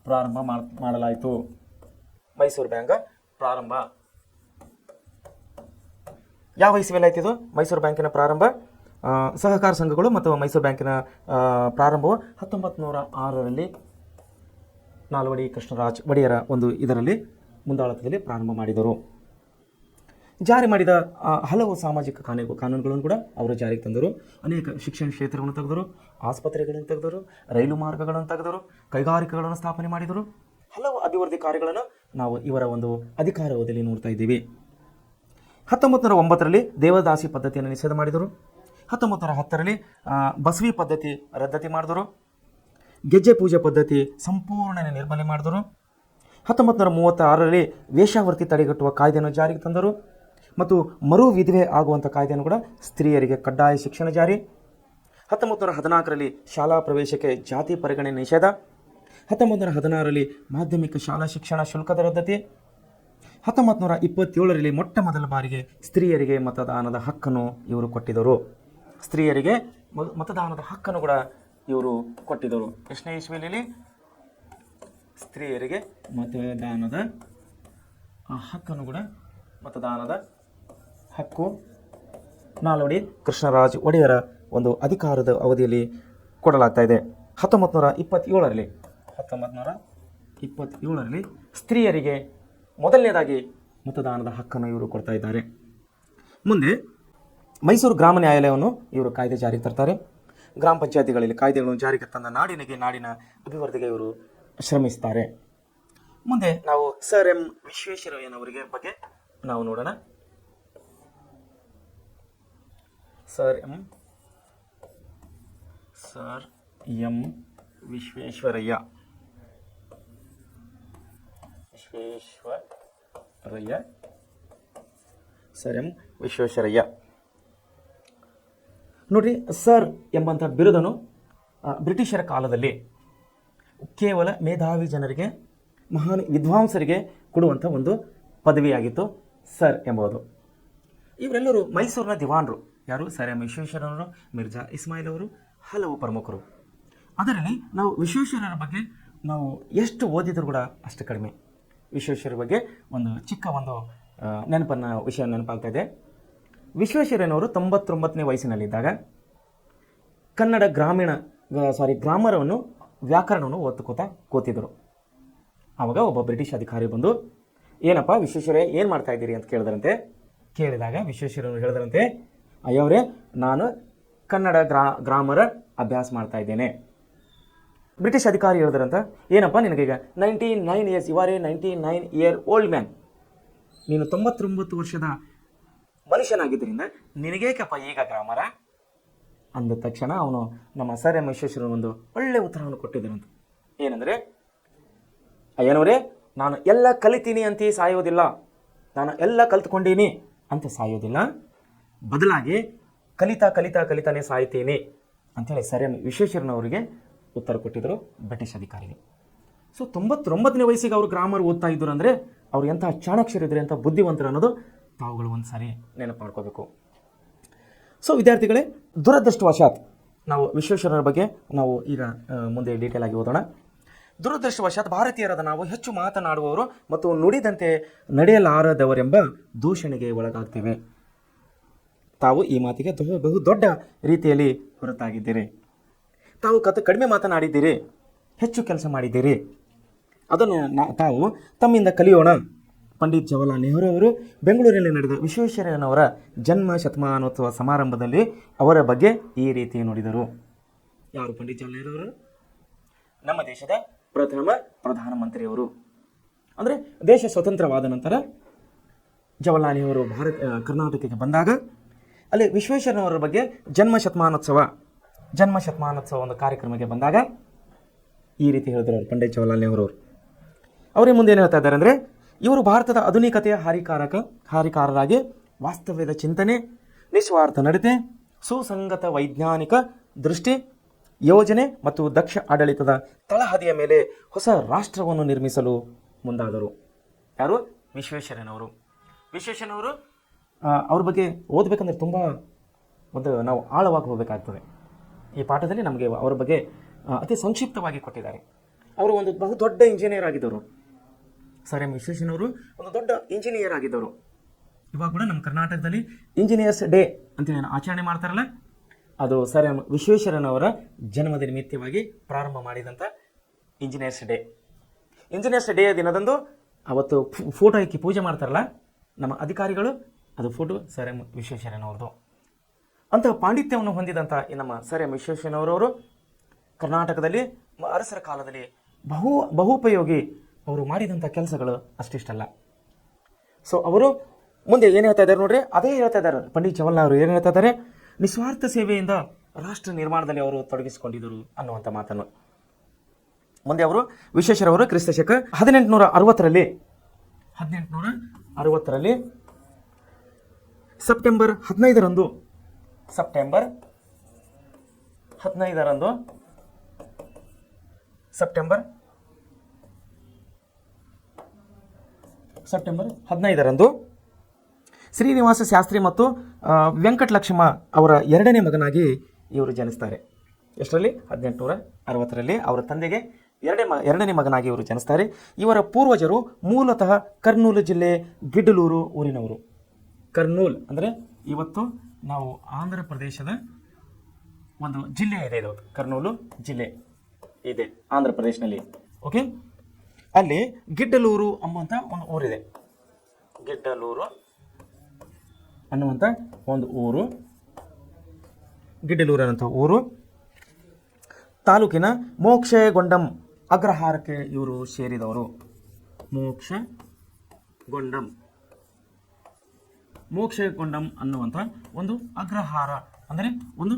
ಪ್ರಾರಂಭ ಮಾಡಲಾಯಿತು. ಮೈಸೂರು ಬ್ಯಾಂಕ್ ಪ್ರಾರಂಭ ಯಾವ ಇಸ್ವಿಯಲ್ಲಿ ಆಯ್ತಿದು? ಮೈಸೂರು ಬ್ಯಾಂಕಿನ ಪ್ರಾರಂಭ, ಸಹಕಾರ ಸಂಘಗಳು ಮತ್ತು ಮೈಸೂರು ಬ್ಯಾಂಕಿನ ಪ್ರಾರಂಭವು 1906ರಲ್ಲಿ ನಾಲ್ವಡಿ ಕೃಷ್ಣರಾಜ ಒಡೆಯರ ಒಂದು ಇದರಲ್ಲಿ ಮುಂದಾಳತ್ವದಲ್ಲಿ ಪ್ರಾರಂಭ ಮಾಡಿದರು. ಜಾರಿ ಮಾಡಿದ ಹಲವು ಸಾಮಾಜಿಕ ಕಾನೂನುಗಳನ್ನು ಕೂಡ ಅವರು ಜಾರಿಗೆ ತಂದರು. ಅನೇಕ ಶಿಕ್ಷಣ ಕ್ಷೇತ್ರಗಳನ್ನು ತೆಗೆದರು, ಆಸ್ಪತ್ರೆಗಳನ್ನು ತೆಗೆದರು, ರೈಲು ಮಾರ್ಗಗಳನ್ನು ತೆಗೆದರು, ಕೈಗಾರಿಕೆಗಳನ್ನು ಸ್ಥಾಪನೆ ಮಾಡಿದರು. ಹಲವು ಅಭಿವೃದ್ಧಿ ಕಾರ್ಯಗಳನ್ನು ನಾವು ಇವರ ಒಂದು ಅಧಿಕಾರಾವಧಿಯಲ್ಲಿ ನೋಡ್ತಾ ಇದ್ದೀವಿ. 1909ರಲ್ಲಿ ದೇವದಾಸಿ ಪದ್ಧತಿಯನ್ನು ನಿಷೇಧ ಮಾಡಿದರು. 1910ರಲ್ಲಿ ಬಸವಿ ಪದ್ಧತಿ ರದ್ದತಿ ಮಾಡಿದರು. ಗೆಜ್ಜೆ ಪೂಜೆ ಪದ್ಧತಿ ಸಂಪೂರ್ಣ ನಿರ್ಮೂಲನೆ ಮಾಡಿದರು. 1936ರಲ್ಲಿ ವೇಶ್ಯಾವೃತ್ತಿ ತಡೆಗಟ್ಟುವ ಕಾಯ್ದೆಯನ್ನು ಜಾರಿಗೆ ತಂದರು ಮತ್ತು ಮರು ವಿಧವೆ ಆಗುವಂಥ ಕಾಯ್ದೆಯನ್ನು ಕೂಡ ಸ್ತ್ರೀಯರಿಗೆ ಕಡ್ಡಾಯ ಶಿಕ್ಷಣ ಜಾರಿ. 1914ರಲ್ಲಿ ಶಾಲಾ ಪ್ರವೇಶಕ್ಕೆ ಜಾತಿ ಪರಿಗಣನೆ ನಿಷೇಧ. 1916ರಲ್ಲಿ ಮಾಧ್ಯಮಿಕ ಶಾಲಾ ಶಿಕ್ಷಣ ಶುಲ್ಕದ ರದ್ದತಿ. 1927ರಲ್ಲಿ ಮೊಟ್ಟ ಮೊದಲ ಬಾರಿಗೆ ಸ್ತ್ರೀಯರಿಗೆ ಮತದಾನದ ಹಕ್ಕನ್ನು ಇವರು ಕೊಟ್ಟಿದ್ದರು. ಸ್ತ್ರೀಯರಿಗೆ ಮತದಾನದ ಹಕ್ಕನ್ನು ಕೂಡ ಇವರು ಕೊಟ್ಟಿದ್ದರು. ಎಷ್ಟನೇ ಇಸ್ವಿಯಲ್ಲಿ ಸ್ತ್ರೀಯರಿಗೆ ಮತದಾನದ ಹಕ್ಕನ್ನು ಕೂಡ ಮತದಾನದ ಹಕ್ಕು ನಾಲ್ವಡಿ ಕೃಷ್ಣರಾಜ ಒಡೆಯರ ಒಂದು ಅಧಿಕಾರದ ಅವಧಿಯಲ್ಲಿ ಕೊಡಲಾಗ್ತಾ ಇದೆ. 1927ರಲ್ಲಿ ಸ್ತ್ರೀಯರಿಗೆ ಮೊದಲನೇದಾಗಿ ಮತದಾನದ ಹಕ್ಕನ್ನು ಇವರು ಕೊಡ್ತಾ ಇದ್ದಾರೆ. ಮುಂದೆ ಮೈಸೂರು ಗ್ರಾಮ ನ್ಯಾಯಾಲಯವನ್ನು ಇವರು ಕಾಯ್ದೆ ಜಾರಿಗೆ ತರ್ತಾರೆ. ಗ್ರಾಮ ಪಂಚಾಯತಿಗಳಲ್ಲಿ ಕಾಯ್ದೆಗಳನ್ನು ಜಾರಿಗೆ ತಂದ ನಾಡಿನ ಅಭಿವೃದ್ಧಿಗೆ ಇವರು ಶ್ರಮಿಸ್ತಾರೆ. ಮುಂದೆ ನಾವು ಸರ್ ಎಂ ವಿಶ್ವೇಶ್ವರಯ್ಯನವರಿಗೆ ಬಗ್ಗೆ ನಾವು ನೋಡೋಣ. ಸರ್ ಎಂ ವಿಶ್ವೇಶ್ವರಯ್ಯ ನೋಡ್ರಿ, ಸರ್ ಎಂಬಂಥ ಬಿರುದನ್ನು ಬ್ರಿಟಿಷರ ಕಾಲದಲ್ಲಿ ಕೇವಲ ಮೇಧಾವಿ ಜನರಿಗೆ, ಮಹಾನ್ ವಿದ್ವಾಂಸರಿಗೆ ಕೊಡುವಂಥ ಒಂದು ಪದವಿಯಾಗಿತ್ತು ಸರ್ ಎಂಬುದು. ಇವರೆಲ್ಲರೂ ಮೈಸೂರಿನ ದಿವಾನರು. ಯಾರು? ಸರ್ ಎಂ ವಿಶ್ವೇಶ್ವರಯ್ಯನವರು, ಮಿರ್ಜಾ ಇಸ್ಮಾಯಿಲ್ ಅವರು, ಹಲವು ಪ್ರಮುಖರು. ಅದರಲ್ಲಿ ನಾವು ವಿಶ್ವೇಶ್ವರಯ್ಯರ ಬಗ್ಗೆ ನಾವು ಎಷ್ಟು ಓದಿದರೂ ಕೂಡ ಅಷ್ಟು ಕಡಿಮೆ. ವಿಶ್ವೇಶ್ವರಯ್ಯ ಬಗ್ಗೆ ಒಂದು ಚಿಕ್ಕ ಒಂದು ವಿಷಯ ನೆನಪಾಗ್ತಾ ಇದೆ. ವಿಶ್ವೇಶ್ವರಯ್ಯನವರು 99ನೇ ವಯಸ್ಸಿನಲ್ಲಿದ್ದಾಗ ಕನ್ನಡ ಗ್ರಾಮರವನ್ನು ವ್ಯಾಕರಣವನ್ನು ಕೂತಿದ್ದರು. ಆವಾಗ ಒಬ್ಬ ಬ್ರಿಟಿಷ್ ಅಧಿಕಾರಿ ಬಂದು, ಏನಪ್ಪ ವಿಶ್ವೇಶ್ವರಯ್ಯ ಏನು ಮಾಡ್ತಾ ಇದ್ದೀರಿ ಅಂತ ಕೇಳಿದಾಗ ವಿಶ್ವೇಶ್ವರಯ್ಯನವರು ಹೇಳಿದ್ರಂತೆ, ಅಯ್ಯವ್ರೆ, ನಾನು ಕನ್ನಡ ಗ್ರಾಮರ್ ಅಭ್ಯಾಸ ಮಾಡ್ತಾ ಇದ್ದೇನೆ. ಬ್ರಿಟಿಷ್ ಅಧಿಕಾರಿ ಹೇಳಿದ್ರಂತ, ಏನಪ್ಪ ನಿನಗೀಗ 99 years, you are a 99 year old man, ನೀನು 99 ವರ್ಷದ ಮನುಷ್ಯನಾಗಿದ್ದರಿಂದ ನಿನಗೇಕಪ್ಪ ಈಗ ಗ್ರಾಮರ ಅಂದ ತಕ್ಷಣ ಅವನು ನಮ್ಮ ಸರ್ ಎಂ ವಿಶ್ವೇಶ್ವರಯ್ಯ ಒಂದು ಒಳ್ಳೆ ಉತ್ತರವನ್ನು ಕೊಟ್ಟಿದ್ದನಂತ. ಏನಂದರೆ, ಅಯ್ಯನವರೇ, ನಾನು ಎಲ್ಲ ಕಲಿತೀನಿ ಅಂತ ಸಾಯೋದಿಲ್ಲ, ನಾನು ಎಲ್ಲ ಕಲ್ತ್ಕೊಂಡೀನಿ ಅಂತ ಸಾಯೋದಿಲ್ಲ, ಬದಲಾಗಿ ಕಲಿತಾನೇ ಸಾಯ್ತೀನಿ ಅಂಥೇಳಿ ಸರ್ ಎಂ ವಿಶ್ವೇಶ್ವರಯ್ಯನವರಿಗೆ ಉತ್ತರ ಕೊಟ್ಟಿದ್ದರು ಬ್ರಿಟಿಷ್ ಅಧಿಕಾರಿಗೆ. ಸೊ 99ನೇ ವಯಸ್ಸಿಗೆ ಅವರು ಗ್ರಾಮರ್ ಓದ್ತಾ ಇದ್ದರು ಅಂದರೆ ಅವ್ರು ಎಂಥ ಚಾಣಾಕ್ಷರಿದ್ರೆ, ಎಂಥ ಬುದ್ಧಿವಂತರು ಅನ್ನೋದು ತಾವುಗಳು ಒಂದು ಸಾರಿ ನೆನಪು ಮಾಡ್ಕೋಬೇಕು. ಸೊ ವಿದ್ಯಾರ್ಥಿಗಳೇ, ದುರದೃಷ್ಟವಶಾತ್ ನಾವು ವಿಶ್ವೇಶ್ವರಯ್ಯನ ಬಗ್ಗೆ ನಾವು ಈಗ ಮುಂದೆ ಡೀಟೇಲ್ ಆಗಿ ಓದೋಣ. ದುರದೃಷ್ಟವಶಾತ್ ಭಾರತೀಯರಾದ ನಾವು ಹೆಚ್ಚು ಮಾತನಾಡುವವರು ಮತ್ತು ನುಡಿದಂತೆ ನಡೆಯಲಾರದವರೆಂಬ ದೂಷಣೆಗೆ ಒಳಗಾಗ್ತೇವೆ. ತಾವು ಈ ಮಾತಿಗೆ ಬಹು ದೊಡ್ಡ ರೀತಿಯಲ್ಲಿ ಹೊರತಾಗಿದ್ದೀರಿ. ತಾವು ಕಡಿಮೆ ಮಾತನಾಡಿದ್ದೀರಿ, ಹೆಚ್ಚು ಕೆಲಸ ಮಾಡಿದ್ದೀರಿ. ಅದನ್ನು ತಾವು ತಮ್ಮಿಂದ ಕಲಿಯೋಣ. ಪಂಡಿತ್ ಜವಾಹರ್ಲಾಲ್ ನೆಹರು ಅವರು ಬೆಂಗಳೂರಿನಲ್ಲಿ ನಡೆದ ವಿಶ್ವೇಶ್ವರಯ್ಯನವರ ಜನ್ಮ ಶತಮಾನೋತ್ಸವ ಸಮಾರಂಭದಲ್ಲಿ ಅವರ ಬಗ್ಗೆ ಈ ರೀತಿ ನುಡಿದರು. ಯಾರು ಪಂಡಿತ್ ಜವಾಹರ್ಲಾಲ್ ನೆಹರು ಅವರು? ನಮ್ಮ ದೇಶದ ಪ್ರಥಮ ಪ್ರಧಾನಮಂತ್ರಿಯವರು. ಅಂದರೆ ದೇಶ ಸ್ವತಂತ್ರವಾದ ನಂತರ ಜವಾಹರ್ಲಾಲ್ ನೆಹರು ಕರ್ನಾಟಕಕ್ಕೆ ಬಂದಾಗ ಅಲ್ಲಿ ವಿಶ್ವೇಶ್ವರಯ್ಯನವರ ಬಗ್ಗೆ ಜನ್ಮ ಶತಮಾನೋತ್ಸವ ಒಂದು ಕಾರ್ಯಕ್ರಮಕ್ಕೆ ಬಂದಾಗ ಈ ರೀತಿ ಹೇಳಿದ್ರು ಅವರು ಪಂಡಿತ್ ಜವಾಹರ್ಲಾಲ್ ನೆಹರು ಅವರು. ಅವರೇ ಮುಂದೆ ಏನು ಹೇಳ್ತಾ ಇದ್ದಾರೆ ಅಂದರೆ, ಇವರು ಭಾರತದ ಆಧುನಿಕತೆಯ ಹಾರಿಕಾರರಾಗಿ ವಾಸ್ತವ್ಯದ ಚಿಂತನೆ, ನಿಸ್ವಾರ್ಥ ನಡತೆ, ಸುಸಂಗತ ವೈಜ್ಞಾನಿಕ ದೃಷ್ಟಿ, ಯೋಜನೆ ಮತ್ತು ದಕ್ಷ ಆಡಳಿತದ ತಳಹದಿಯ ಮೇಲೆ ಹೊಸ ರಾಷ್ಟ್ರವನ್ನು ನಿರ್ಮಿಸಲು ಮುಂದಾದರು. ಯಾರು? ವಿಶ್ವೇಶ್ವರಯ್ಯನವರು. ವಿಶ್ವೇಶ್ವರಯ್ಯನವರು ಅವ್ರ ಬಗ್ಗೆ ಓದಬೇಕಂದ್ರೆ ತುಂಬ ನಾವು ಆಳವಾಗಿ ಹೋಗಬೇಕಾಗ್ತದೆ. ಈ ಪಾಠದಲ್ಲಿ ನಮಗೆ ಅವರ ಬಗ್ಗೆ ಅತಿ ಸಂಕ್ಷಿಪ್ತವಾಗಿ ಕೊಟ್ಟಿದ್ದಾರೆ. ಅವರು ಒಂದು ಬಹುದೊಡ್ಡ ಇಂಜಿನಿಯರ್ ಆಗಿದ್ದರು. ಸರ್ ಎಂ ವಿಶ್ವೇಶ್ವರಯ್ಯನವರು ಒಂದು ದೊಡ್ಡ ಇಂಜಿನಿಯರ್ ಆಗಿದ್ದರು. ಇವಾಗ ಕೂಡ ನಮ್ಮ ಕರ್ನಾಟಕದಲ್ಲಿ ಇಂಜಿನಿಯರ್ಸ್ ಡೇ ಅಂತ ಏನು ಆಚರಣೆ ಮಾಡ್ತಾರಲ್ಲ, ಅದು ಸರ್ ಎಂ ವಿಶ್ವೇಶ್ವರಯ್ಯನವರ ಜನ್ಮದ ನಿಮಿತ್ತವಾಗಿ ಪ್ರಾರಂಭ ಮಾಡಿದಂಥ ಇಂಜಿನಿಯರ್ಸ್ ಡೇ. ಇಂಜಿನಿಯರ್ಸ್ ಡೇ ದಿನದಂದು ಅವತ್ತು ಫೋಟೋ ಇಕ್ಕಿ ಪೂಜೆ ಮಾಡ್ತಾರಲ್ಲ ನಮ್ಮ ಅಧಿಕಾರಿಗಳು, ಅದು ಫೋಟೋ ಸರ್ ಎಂ ವಿಶ್ವೇಶ್ವರಯ್ಯನವ್ರದ್ದು. ಅಂತಹ ಪಾಂಡಿತ್ಯವನ್ನು ಹೊಂದಿದಂಥ ಈ ನಮ್ಮ ಸರ್ ಎಂ ವಿಶ್ವೇಶ್ವರಯ್ಯನವರವರು ಕರ್ನಾಟಕದಲ್ಲಿ ಅರಸರ ಕಾಲದಲ್ಲಿ ಬಹುಪಯೋಗಿ ಅವರು ಮಾಡಿದಂಥ ಕೆಲಸಗಳು ಅಷ್ಟಿಷ್ಟಲ್ಲ. ಸೊ ಅವರು ಮುಂದೆ ಏನು ಹೇಳ್ತಾ ಇದ್ದಾರೆ ನೋಡ್ರಿ, ಅದೇ ಹೇಳ್ತಾ ಇದ್ದಾರೆ ಪಂಡಿತ್ ಜವಾಹರ್ಲಾಲ್ ಅವರು. ಏನು ಹೇಳ್ತಾ ಇದ್ದಾರೆ? ನಿಸ್ವಾರ್ಥ ಸೇವೆಯಿಂದ ರಾಷ್ಟ್ರ ನಿರ್ಮಾಣದಲ್ಲಿ ಅವರು ತೊಡಗಿಸಿಕೊಂಡಿದ್ದರು ಅನ್ನುವಂಥ ಮಾತನ್ನು. ಮುಂದೆ ಅವರು ವಿಶ್ವೇಶ್ವರಯ್ಯನವರು ಕ್ರಿಸ್ತಶಕ 1860ರಲ್ಲಿ ಸೆಪ್ಟೆಂಬರ್ 15ರಂದು ಶ್ರೀನಿವಾಸ ಶಾಸ್ತ್ರಿ ಮತ್ತು ವೆಂಕಟಲಕ್ಷ್ಮ ಅವರ ಎರಡನೇ ಮಗನಾಗಿ ಇವರು ಜನಿಸ್ತಾರೆ. ಎಷ್ಟರಲ್ಲಿ? 1860ರಲ್ಲಿ ಅವರ ತಂದೆಗೆ ಎರಡನೇ ಮಗನಾಗಿ ಇವರು ಜನಿಸ್ತಾರೆ. ಇವರ ಪೂರ್ವಜರು ಮೂಲತಃ ಕರ್ನೂಲು ಜಿಲ್ಲೆ ಗಿಡ್ಡಲೂರು ಊರಿನವರು. ಕರ್ನೂಲ್ ಅಂದರೆ ಇವತ್ತು ನಾವು ಆಂಧ್ರ ಪ್ರದೇಶದ ಒಂದು ಜಿಲ್ಲೆ ಇದೆ. ಇದು ಕರ್ನೂಲು ಜಿಲ್ಲೆ ಇದೆ ಆಂಧ್ರ ಪ್ರದೇಶನಲ್ಲಿ. ಓಕೆ, ಅಲ್ಲಿ ಗಿಡ್ಡಲೂರು ಎಂಬಂಥ ಒಂದು ಊರಿದೆ. ಗಿಡ್ಡಲೂರು ಅನ್ನುವಂಥ ಒಂದು ಊರು, ಗಿಡ್ಡಲೂರು ಅನ್ನುವಂಥ ಊರು ತಾಲೂಕಿನ ಮೋಕ್ಷಗೊಂಡಂ ಅಗ್ರಹಾರಕ್ಕೆ ಇವರು ಸೇರಿದವರು. ಮೋಕ್ಷಗೊಂಡಂ ಅನ್ನುವಂಥ ಒಂದು ಅಗ್ರಹಾರ ಅಂದರೆ ಒಂದು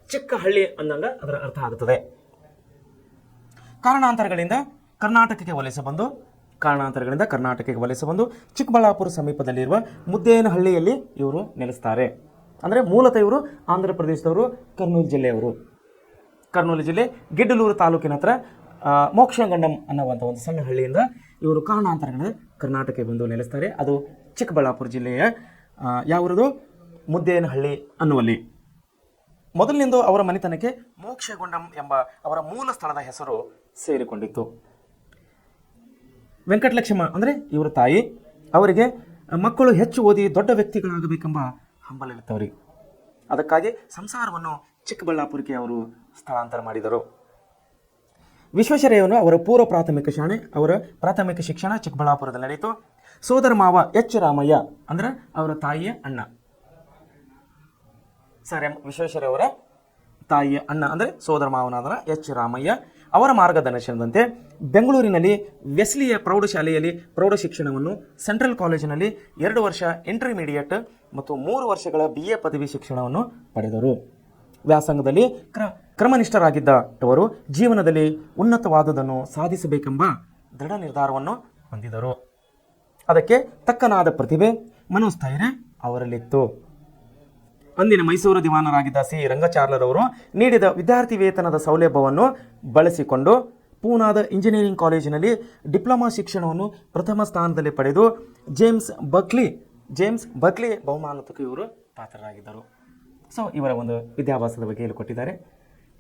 ಚಿಕ್ಕ ಹಳ್ಳಿ ಅಂದಂಗ ಅದರ ಅರ್ಥ ಆಗುತ್ತದೆ. ಕಾರಣಾಂತರಗಳಿಂದ ಕರ್ನಾಟಕಕ್ಕೆ ವಲಸೆ ಬಂದು ಚಿಕ್ಕಬಳ್ಳಾಪುರ ಸಮೀಪದಲ್ಲಿರುವ ಮುದ್ದೇನಹಳ್ಳಿಯಲ್ಲಿ ಇವರು ನೆಲೆಸ್ತಾರೆ. ಅಂದರೆ ಮೂಲತಃ ಇವರು ಆಂಧ್ರ ಪ್ರದೇಶದವರು, ಕರ್ನೂಲು ಜಿಲ್ಲೆಯವರು. ಕರ್ನೂಲು ಜಿಲ್ಲೆ ಗಿಡ್ಡಲೂರು ತಾಲೂಕಿನ ಹತ್ರ ಮೋಕ್ಷಗೊಂಡಂ ಅನ್ನುವಂಥ ಒಂದು ಸಣ್ಣ ಹಳ್ಳಿಯಿಂದ ಇವರು ಕಾರಣಾಂತರಗಳಿಂದ ಕರ್ನಾಟಕಕ್ಕೆ ಬಂದು ನೆಲೆಸ್ತಾರೆ. ಅದು ಚಿಕ್ಕಬಳ್ಳಾಪುರ ಜಿಲ್ಲೆಯ ಯಾವುರದು? ಮುದ್ದೇನಹಳ್ಳಿ ಅನ್ನುವಲ್ಲಿ. ಮೊದಲಿನಿಂದ ಅವರ ಮನೆತನಕ್ಕೆ ಮೋಕ್ಷಗೊಂಡಂ ಎಂಬ ಅವರ ಮೂಲ ಸ್ಥಳದ ಹೆಸರು ಸೇರಿಕೊಂಡಿತ್ತು. ವೆಂಕಟಲಕ್ಷ್ಮ ಅಂದರೆ ಇವರ ತಾಯಿ. ಅವರಿಗೆ ಮಕ್ಕಳು ಹೆಚ್ಚು ಓದಿ ದೊಡ್ಡ ವ್ಯಕ್ತಿಗಳಾಗಬೇಕೆಂಬ ಹಂಬಲವಿತ್ತು ಅವರಿಗೆ. ಅದಕ್ಕಾಗಿ ಸಂಸಾರವನ್ನು ಚಿಕ್ಕಬಳ್ಳಾಪುರಕ್ಕೆ ಅವರು ಸ್ಥಳಾಂತರ ಮಾಡಿದರು. ವಿಶ್ವೇಶ್ವರಯ್ಯನವರು ಅವರ ಪ್ರಾಥಮಿಕ ಶಿಕ್ಷಣ ಚಿಕ್ಕಬಳ್ಳಾಪುರದಲ್ಲಿ ನಡೆಯಿತು. ಸೋದರ ಮಾವ ಎಚ್ ರಾಮಯ್ಯ ಅಂದರೆ ಅವರ ತಾಯಿಯ ಅಣ್ಣ. ಸರ್ ಎಂ ವಿಶ್ವೇಶ್ವರಯ್ಯವರ ತಾಯಿಯ ಅಣ್ಣ ಅಂದರೆ ಸೋದರ ಮಾವನಾದ ಎಚ್ ರಾಮಯ್ಯ ಅವರ ಮಾರ್ಗದರ್ಶನದಂತೆ ಬೆಂಗಳೂರಿನಲ್ಲಿ ವೆಸ್ಲಿಯ ಪ್ರೌಢಶಾಲೆಯಲ್ಲಿ ಪ್ರೌಢ ಶಿಕ್ಷಣವನ್ನು, ಸೆಂಟ್ರಲ್ ಕಾಲೇಜಿನಲ್ಲಿ 2 ವರ್ಷ ಇಂಟರ್ಮೀಡಿಯೇಟ್ ಮತ್ತು 3 ವರ್ಷಗಳ BA ಪದವಿ ಶಿಕ್ಷಣವನ್ನು ಪಡೆದರು. ವ್ಯಾಸಂಗದಲ್ಲಿ ಕ್ರಮನಿಷ್ಠರಾಗಿದ್ದ ಇವರು ಜೀವನದಲ್ಲಿ ಉನ್ನತವಾದುದನ್ನು ಸಾಧಿಸಬೇಕೆಂಬ ದೃಢ ನಿರ್ಧಾರವನ್ನು ಹೊಂದಿದರು. ಅದಕ್ಕೆ ತಕ್ಕನಾದ ಪ್ರತಿಭೆ, ಮನೋಸ್ಥೈರ್ಯ ಅವರಲ್ಲಿತ್ತು. ಅಂದಿನ ಮೈಸೂರು ದಿವಾನರಾಗಿದ್ದ ಸಿ ರಂಗಚಾರ್ಲರವರು ನೀಡಿದ ವಿದ್ಯಾರ್ಥಿ ವೇತನದ ಸೌಲಭ್ಯವನ್ನು ಬಳಸಿಕೊಂಡು ಪೂನಾದ ಇಂಜಿನಿಯರಿಂಗ್ ಕಾಲೇಜಿನಲ್ಲಿ ಡಿಪ್ಲೊಮಾ ಶಿಕ್ಷಣವನ್ನು ಪ್ರಥಮ ಸ್ಥಾನದಲ್ಲಿ ಪಡೆದು ಜೇಮ್ಸ್ ಬಕ್ಲಿ ಬಹುಮಾನಕ್ಕೆ ಇವರು ಪಾತ್ರರಾಗಿದ್ದರು. ಸೊ ಇವರ ಒಂದು ವಿದ್ಯಾಭ್ಯಾಸದ ಬಗ್ಗೆ ಹೇಳಿಕೊಟ್ಟಿದ್ದಾರೆ.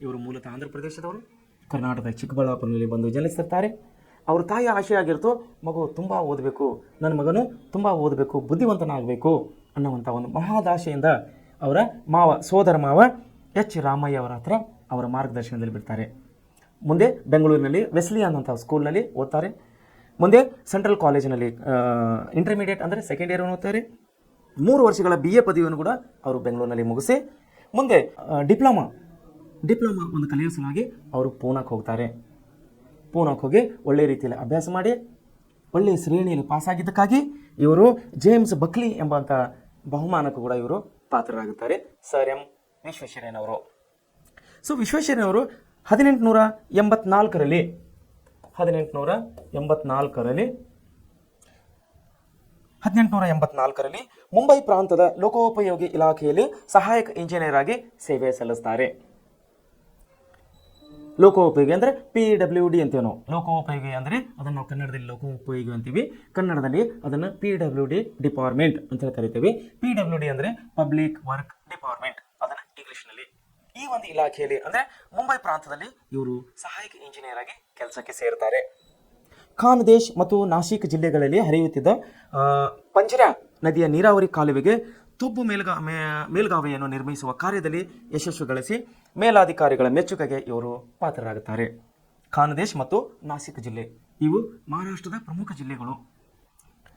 ಇವರು ಮೂಲತಃ ಆಂಧ್ರ ಪ್ರದೇಶದವರು, ಕರ್ನಾಟಕದ ಚಿಕ್ಕಬಳ್ಳಾಪುರದಲ್ಲಿ ಬಂದು ಜನಿಸುತ್ತಾರೆ. ಅವ್ರ ತಾಯಿ ಆಶೆ ಆಗಿರ್ತು, ಮಗು ತುಂಬ ಓದಬೇಕು, ನನ್ನ ಮಗನು ತುಂಬ ಓದಬೇಕು, ಬುದ್ಧಿವಂತನಾಗಬೇಕು ಅನ್ನುವಂಥ ಒಂದು ಮಹಾದಾಶೆಯಿಂದ ಅವರ ಸೋದರ ಮಾವ ಎಚ್ ರಾಮಯ್ಯ ಅವರ ಹತ್ರ ಅವರ ಮಾರ್ಗದರ್ಶನದಲ್ಲಿ ಬಿಡ್ತಾರೆ. ಮುಂದೆ ಬೆಂಗಳೂರಿನಲ್ಲಿ ವೆಸ್ಲಿ ಅನ್ನೋಂಥ ಸ್ಕೂಲ್ನಲ್ಲಿ ಓದ್ತಾರೆ. ಮುಂದೆ ಸೆಂಟ್ರಲ್ ಕಾಲೇಜಿನಲ್ಲಿ ಇಂಟರ್ಮೀಡಿಯೇಟ್ ಅಂದರೆ ಸೆಕೆಂಡ್ ಇಯರ್ ಓದ್ತಾರೆ. 3 ವರ್ಷಗಳ BA ಪದವಿಯನ್ನು ಕೂಡ ಅವರು ಬೆಂಗಳೂರಿನಲ್ಲಿ ಮುಗಿಸಿ ಮುಂದೆ ಡಿಪ್ಲೊಮಾ ಒಂದು ಕಲಿಯುವ ಸಲುವಾಗಿ ಅವರು ಪೂನಾಕ್ಕೆ ಹೋಗ್ತಾರೆ. ಪೂನಾಕ್ಕೆ ಹೋಗಿ ಒಳ್ಳೆಯ ರೀತಿಯಲ್ಲಿ ಅಭ್ಯಾಸ ಮಾಡಿ ಒಳ್ಳೆಯ ಶ್ರೇಣಿಯಲ್ಲಿ ಪಾಸಾಗಿದ್ದಕ್ಕಾಗಿ ಇವರು ಜೇಮ್ಸ್ ಬಕ್ಲಿ ಎಂಬಂಥ ಬಹುಮಾನಕ್ಕೂ ಕೂಡ ಇವರು ಪಾತ್ರರಾಗುತ್ತಾರೆ. ಸರ್ ಎಂ ವಿಶ್ವೇಶ್ವರಯ್ಯನವರು. ಸೊ ವಿಶ್ವೇಶ್ವರಯ್ಯನವರು 1884ರಲ್ಲಿ ಮುಂಬೈ ಪ್ರಾಂತದ ಲೋಕೋಪಯೋಗಿ ಇಲಾಖೆಯಲ್ಲಿ ಸಹಾಯಕ ಇಂಜಿನಿಯರ್ ಆಗಿ ಸೇವೆ ಸಲ್ಲಿಸ್ತಾರೆ. ಲೋಕೋಪಯೋಗಿ ಅಂದರೆ PWD ಅಂತೀವಿ ನಾವು. ಲೋಕೋಪಯೋಗಿ ಅಂದರೆ ಅದನ್ನು ನಾವು ಕನ್ನಡದಲ್ಲಿ ಲೋಕೋಪಯೋಗಿ ಅಂತೀವಿ, ಕನ್ನಡದಲ್ಲಿ ಅದನ್ನು PWD ಡಿಪಾರ್ಟ್ಮೆಂಟ್ ಅಂತ ಕರಿತೀವಿ. PWD ಅಂದರೆ ಪಬ್ಲಿಕ್ ವರ್ಕ್ ಡಿಪಾರ್ಟ್ಮೆಂಟ್, ಅದನ್ನು ಇಂಗ್ಲಿಷ್ನಲ್ಲಿ. ಈ ಒಂದು ಇಲಾಖೆಯಲ್ಲಿ ಅಂದರೆ ಮುಂಬೈ ಪ್ರಾಂತದಲ್ಲಿ ಇವರು ಸಹಾಯಕ ಇಂಜಿನಿಯರ್ ಆಗಿ ಕೆಲಸಕ್ಕೆ ಸೇರ್ತಾರೆ. ಖಾನ್ದೇಶ್ ಮತ್ತು ನಾಸಿಕ್ ಜಿಲ್ಲೆಗಳಲ್ಲಿ ಹರಿಯುತ್ತಿದ್ದ ಪಂಜರಾ ನದಿಯ ನೀರಾವರಿ ಕಾಲುವೆಗೆ ತುಬ್ಬು ಮೇಲ್ಗಾವೆಯನ್ನು ನಿರ್ಮಿಸುವ ಕಾರ್ಯದಲ್ಲಿ ಯಶಸ್ಸು ಗಳಿಸಿ ಮೇಲಾಧಿಕಾರಿಗಳ ಮೆಚ್ಚುಗೆಗೆ ಇವರು ಪಾತ್ರರಾಗುತ್ತಾರೆ. ಖಾನ್ದೇಶ್ ಮತ್ತು ನಾಸಿಕ್ ಜಿಲ್ಲೆ ಇವು ಮಹಾರಾಷ್ಟ್ರದ ಪ್ರಮುಖ ಜಿಲ್ಲೆಗಳು.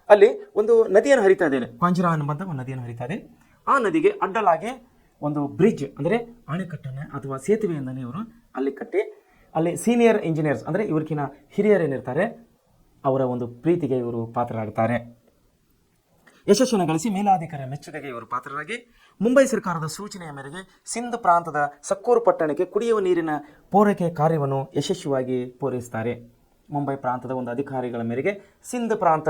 ಅಲ್ಲಿ ಒಂದು ನದಿಯನ್ನು ಹರಿತಾ ಇದೆ, ಪಂಜರಾ ಅನ್ನುವಂಥ ಒಂದು ನದಿಯನ್ನು ಹರಿತಾ ಇದೆ. ಆ ನದಿಗೆ ಅಡ್ಡಲಾಗಿ ಒಂದು ಬ್ರಿಡ್ಜ್ ಅಂದರೆ ಅಣೆಕಟ್ಟನ್ನು ಅಥವಾ ಸೇತುವೆಯನ್ನು ಇವರು ಅಲ್ಲಿ ಕಟ್ಟಿ ಅಲ್ಲಿ ಸೀನಿಯರ್ ಇಂಜಿನಿಯರ್ಸ್ ಅಂದರೆ ಇವ್ರಿಗಿನ ಹಿರಿಯರೇನಿರ್ತಾರೆ ಅವರ ಒಂದು ಪ್ರೀತಿಗೆ ಇವರು ಪಾತ್ರರಾಗುತ್ತಾರೆ. ಯಶಸ್ಸನ್ನು ಗಳಿಸಿ ಮೇಲಾಧಿಕಾರಿ ಮೆಚ್ಚುಗೆಗೆ ಇವರು ಪಾತ್ರರಾಗಿ ಮುಂಬೈ ಸರ್ಕಾರದ ಸೂಚನೆಯ ಮೇರೆಗೆ ಸಿಂಧ್ ಪ್ರಾಂತದ ಸಕ್ಕೂರು ಪಟ್ಟಣಕ್ಕೆ ಕುಡಿಯುವ ನೀರಿನ ಪೂರೈಕೆ ಕಾರ್ಯವನ್ನು ಯಶಸ್ವಿಯಾಗಿ ಪೂರೈಸುತ್ತಾರೆ. ಮುಂಬೈ ಪ್ರಾಂತದ ಒಂದು ಅಧಿಕಾರಿಗಳ ಮೇರೆಗೆ ಸಿಂಧ್ ಪ್ರಾಂತ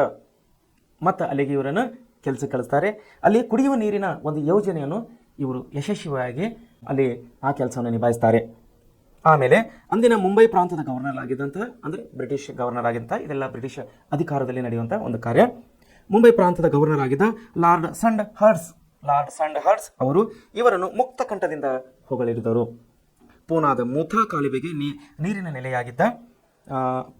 ಮತ್ತು ಅಲ್ಲಿಗೆ ಇವರನ್ನು ಕೆಲಸ ಕಳಿಸ್ತಾರೆ. ಅಲ್ಲಿ ಕುಡಿಯುವ ನೀರಿನ ಒಂದು ಯೋಜನೆಯನ್ನು ಇವರು ಯಶಸ್ವಿಯಾಗಿ ಅಲ್ಲಿ ಆ ಕೆಲಸವನ್ನು ನಿಭಾಯಿಸ್ತಾರೆ. ಆಮೇಲೆ ಅಂದಿನ ಮುಂಬೈ ಪ್ರಾಂತದ ಗವರ್ನರ್ ಆಗಿದ್ದಂಥ ಅಂದರೆ ಬ್ರಿಟಿಷ್ ಗವರ್ನರ್ ಆಗಿದ್ದಂಥ, ಇದೆಲ್ಲ ಬ್ರಿಟಿಷ್ ಅಧಿಕಾರದಲ್ಲಿ ನಡೆಯುವಂಥ ಒಂದು ಕಾರ್ಯ. ಮುಂಬೈ ಪ್ರಾಂತದ ಗವರ್ನರ್ ಆಗಿದ್ದ ಲಾರ್ಡ್ ಸಂಡ್ ಹರ್ಟ್ಸ್ ಅವರು ಇವರನ್ನು ಮುಕ್ತ ಕಂಠದಿಂದ ಹೊಗಳಿಡಿದರು. ಪೂನಾದ ಮೂಥಾ ಕಾಲುವೆಗೆ ನೀರಿನ ನೆಲೆಯಾಗಿದ್ದ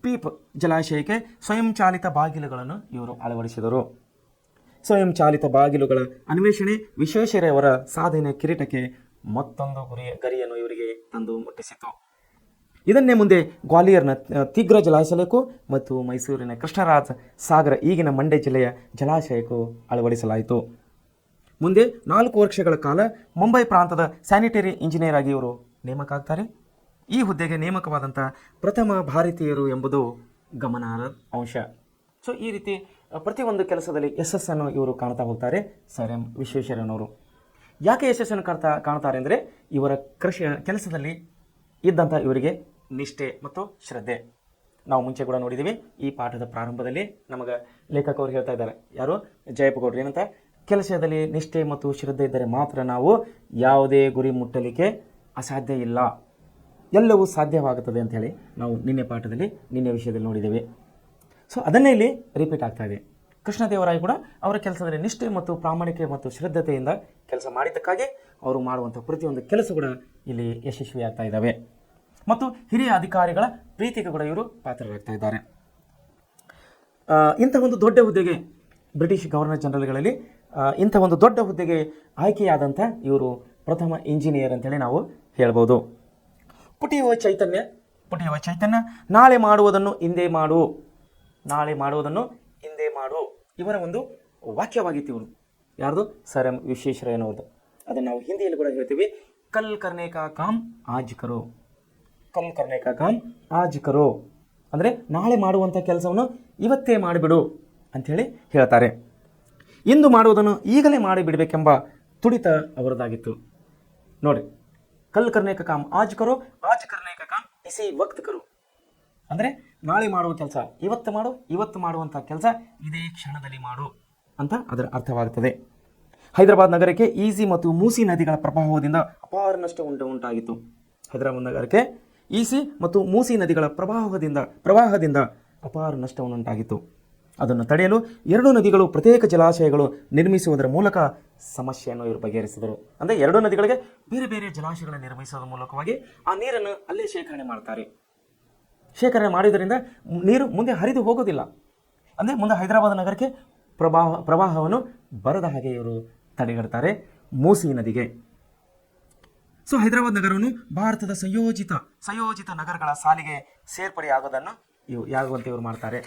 ಪೀಪ್ ಜಲಾಶಯಕ್ಕೆ ಸ್ವಯಂಚಾಲಿತ ಬಾಗಿಲುಗಳನ್ನು ಇವರು ಅಳವಡಿಸಿದರು. ಸ್ವಯಂಚಾಲಿತ ಬಾಗಿಲುಗಳ ಅನ್ವೇಷಣೆ ವಿಶ್ವೇಶ್ವರಯ್ಯವರ ಸಾಧನೆ ಕಿರೀಟಕ್ಕೆ ಮತ್ತೊಂದು ಗರಿಯನ್ನು ಇವರಿಗೆ ತಂದು ಮುಟ್ಟಿಸಿತು. ಇದನ್ನೇ ಮುಂದೆ ಗ್ವಾಲಿಯರ್ನ ತೀಗ್ರ ಜಲಾಶಯಕ್ಕೂ ಮತ್ತು ಮೈಸೂರಿನ ಕೃಷ್ಣರಾಜ ಸಾಗರ ಈಗಿನ ಮಂಡ್ಯ ಜಿಲ್ಲೆಯ ಜಲಾಶಯಕ್ಕೂ ಅಳವಡಿಸಲಾಯಿತು. ಮುಂದೆ 4 ವರ್ಷಗಳ ಕಾಲ ಮುಂಬೈ ಪ್ರಾಂತದ ಸ್ಯಾನಿಟರಿ ಇಂಜಿನಿಯರ್ ಆಗಿ ಇವರು ನೇಮಕ ಆಗ್ತಾರೆ. ಈ ಹುದ್ದೆಗೆ ನೇಮಕವಾದಂಥ ಪ್ರಥಮ ಭಾರತೀಯರು ಎಂಬುದು ಗಮನಾರ್ಹ ಅಂಶ. ಸೊ ಈ ರೀತಿ ಪ್ರತಿಯೊಂದು ಕೆಲಸದಲ್ಲಿ ಯಶಸ್ಸನ್ನು ಇವರು ಕಾಣ್ತಾ ಹೋಗ್ತಾರೆ ಸರ್ ಎಂ ವಿಶ್ವೇಶ್ವರಯ್ಯನವರು. ಯಾಕೆ ಯಶಸ್ಸನ್ನು ಕಾಣ್ತಾರೆ ಅಂದರೆ ಇವರ ಕೆಲಸದಲ್ಲಿ ಇದ್ದಂಥ ಇವರಿಗೆ ನಿಷ್ಠೆ ಮತ್ತು ಶ್ರದ್ಧೆ. ನಾವು ಮುಂಚೆ ಕೂಡ ನೋಡಿದ್ದೀವಿ, ಈ ಪಾಠದ ಪ್ರಾರಂಭದಲ್ಲಿ ನಮಗೆ ಲೇಖಕರು ಹೇಳ್ತಾ ಇದ್ದಾರೆ, ಯಾರು ಜಯಪಗೌಡರು, ಏನಂತ, ಕೆಲಸದಲ್ಲಿ ನಿಷ್ಠೆ ಮತ್ತು ಶ್ರದ್ಧೆ ಇದ್ದರೆ ಮಾತ್ರ ನಾವು ಯಾವುದೇ ಗುರಿ ಮುಟ್ಟಲಿಕ್ಕೆ ಅಸಾಧ್ಯ ಇಲ್ಲ, ಎಲ್ಲವೂ ಸಾಧ್ಯವಾಗುತ್ತದೆ ಅಂಥೇಳಿ ನಾವು ನಿನ್ನೆ ವಿಷಯದಲ್ಲಿ ನೋಡಿದ್ದೇವೆ. ಸೊ ಅದನ್ನೇ ಇಲ್ಲಿ ರಿಪೀಟ್ ಆಗ್ತಾ ಇದೆ. ಕೃಷ್ಣದೇವರಾಯ ಕೂಡ ಅವರ ಕೆಲಸದಲ್ಲಿ ನಿಷ್ಠೆ ಮತ್ತು ಪ್ರಾಮಾಣಿಕೆ ಮತ್ತು ಶ್ರದ್ಧತೆಯಿಂದ ಕೆಲಸ ಮಾಡಿದ್ದಕ್ಕಾಗಿ ಅವರು ಮಾಡುವಂಥ ಪ್ರತಿಯೊಂದು ಕೆಲಸ ಕೂಡ ಇಲ್ಲಿ ಯಶಸ್ವಿಯಾಗ್ತಾ ಇದ್ದಾವೆ ಮತ್ತು ಹಿರಿಯ ಅಧಿಕಾರಿಗಳ ಪ್ರೀತಿಗೆ ಕೂಡ ಇವರು ಪಾತ್ರರಾಗ್ತಾ ಇದ್ದಾರೆ. ಇಂಥ ಒಂದು ದೊಡ್ಡ ಹುದ್ದೆಗೆ ಬ್ರಿಟಿಷ್ ಗವರ್ನರ್ ಜನರಲ್ಗಳಲ್ಲಿ ಇಂಥ ಒಂದು ದೊಡ್ಡ ಹುದ್ದೆಗೆ ಆಯ್ಕೆಯಾದಂಥ ಇವರು ಪ್ರಥಮ ಇಂಜಿನಿಯರ್ ಅಂತೇಳಿ ನಾವು ಹೇಳ್ಬೋದು. ಪುಟಿಯುವ ಚೈತನ್ಯ ನಾಳೆ ಮಾಡುವುದನ್ನು ಇಂದೇ ಮಾಡು, ಇವರ ಒಂದು ವಾಕ್ಯವಾಗಿತ್ತು. ಇವರು ಯಾರ್ದು? ಸರ್ ಎಂ ವಿಶ್ವೇಶ್ವರಯ್ಯನವ್ರದ್ದು. ಅದನ್ನು ನಾವು ಹಿಂದಿಯಲ್ಲಿ ಕೂಡ ಹೇಳ್ತೀವಿ, ಕಲ್ ಕರ್ನೆ ಕಾ ಕಾಮ್ ಆಜ್ ಕರೋ. ಕಲ್ ಕರ್ನೆ ಕಾ ಕಾಮ್ ಆಜ್ ಕರೋ, ಅಂದರೆ ನಾಳೆ ಮಾಡುವಂಥ ಕೆಲಸವನ್ನು ಇವತ್ತೇ ಮಾಡಿಬಿಡು ಅಂಥೇಳಿ ಹೇಳ್ತಾರೆ. ಇಂದು ಮಾಡುವುದನ್ನು ಈಗಲೇ ಮಾಡಿಬಿಡಬೇಕೆಂಬ ತುಡಿತ ಅವರದಾಗಿತ್ತು. ನೋಡಿ, ಕಲ್ ಕರ್ನೆ ಕಾ ಕಾಮ್ ಆಜ್ ಕರೋ, ಆಜ್ ಕರ್ನೆ ಕಾ ಕಾಮ್ ಇಸಿ ವಕ್ತ್ ಕರೋ, ಅಂದರೆ ನಾಳೆ ಮಾಡುವ ಕೆಲಸ ಇವತ್ತು ಮಾಡು, ಇವತ್ತು ಮಾಡುವಂಥ ಕೆಲಸ ಇದೇ ಕ್ಷಣದಲ್ಲಿ ಮಾಡು ಅಂತ ಅದರ ಅರ್ಥವಾಗುತ್ತದೆ. ಹೈದರಾಬಾದ್ ನಗರಕ್ಕೆ ಈಸಿ ಮತ್ತು ಮೂಸಿ ನದಿಗಳ ಪ್ರಭಾವದಿಂದ ಅಪಾರ ನಷ್ಟ ಉಂಟಾಗಿತ್ತು. ಹೈದರಾಬಾದ್ ನಗರಕ್ಕೆ ಈಸಿ ಮತ್ತು ಮೂಸಿ ನದಿಗಳ ಪ್ರವಾಹದಿಂದ ಅಪಾರ ನಷ್ಟವನ್ನುಂಟಾಗಿತ್ತು. ಅದನ್ನು ತಡೆಯಲು ಎರಡು ನದಿಗಳು ಪ್ರತ್ಯೇಕ ಜಲಾಶಯಗಳು ನಿರ್ಮಿಸುವುದರ ಮೂಲಕ ಸಮಸ್ಯೆಯನ್ನು ಇವರು ಬಗೆಹರಿಸಿದರು. ಅಂದರೆ ಎರಡು ನದಿಗಳಿಗೆ ಬೇರೆ ಬೇರೆ ಜಲಾಶಯಗಳನ್ನು ನಿರ್ಮಿಸುವುದರ ಮೂಲಕವಾಗಿ ಆ ನೀರನ್ನು ಅಲ್ಲೇ ಶೇಖರಣೆ ಮಾಡ್ತಾರೆ. ಶೇಖರಣೆ ಮಾಡಿದ್ದರಿಂದ ನೀರು ಮುಂದೆ ಹರಿದು ಹೋಗೋದಿಲ್ಲ. ಅಂದರೆ ಮುಂದೆ ಹೈದರಾಬಾದ್ ನಗರಕ್ಕೆ ಪ್ರವಾಹವನ್ನು ಬರದ ಹಾಗೆ ಇವರು ತಡೆಗಟ್ತಾರೆ ಮೂಸಿ ನದಿಗೆ. ಸೊ ಹೈದರಾಬಾದ್ ನಗರವನ್ನು ಭಾರತದ ಸಂಯೋಜಿತ ನಗರಗಳ ಸಾಲಿಗೆ ಸೇರ್ಪಡೆಯಾಗೋದನ್ನು ಆಗುವಂತೆ ಇವರು ಮಾಡ್ತಾರೆ.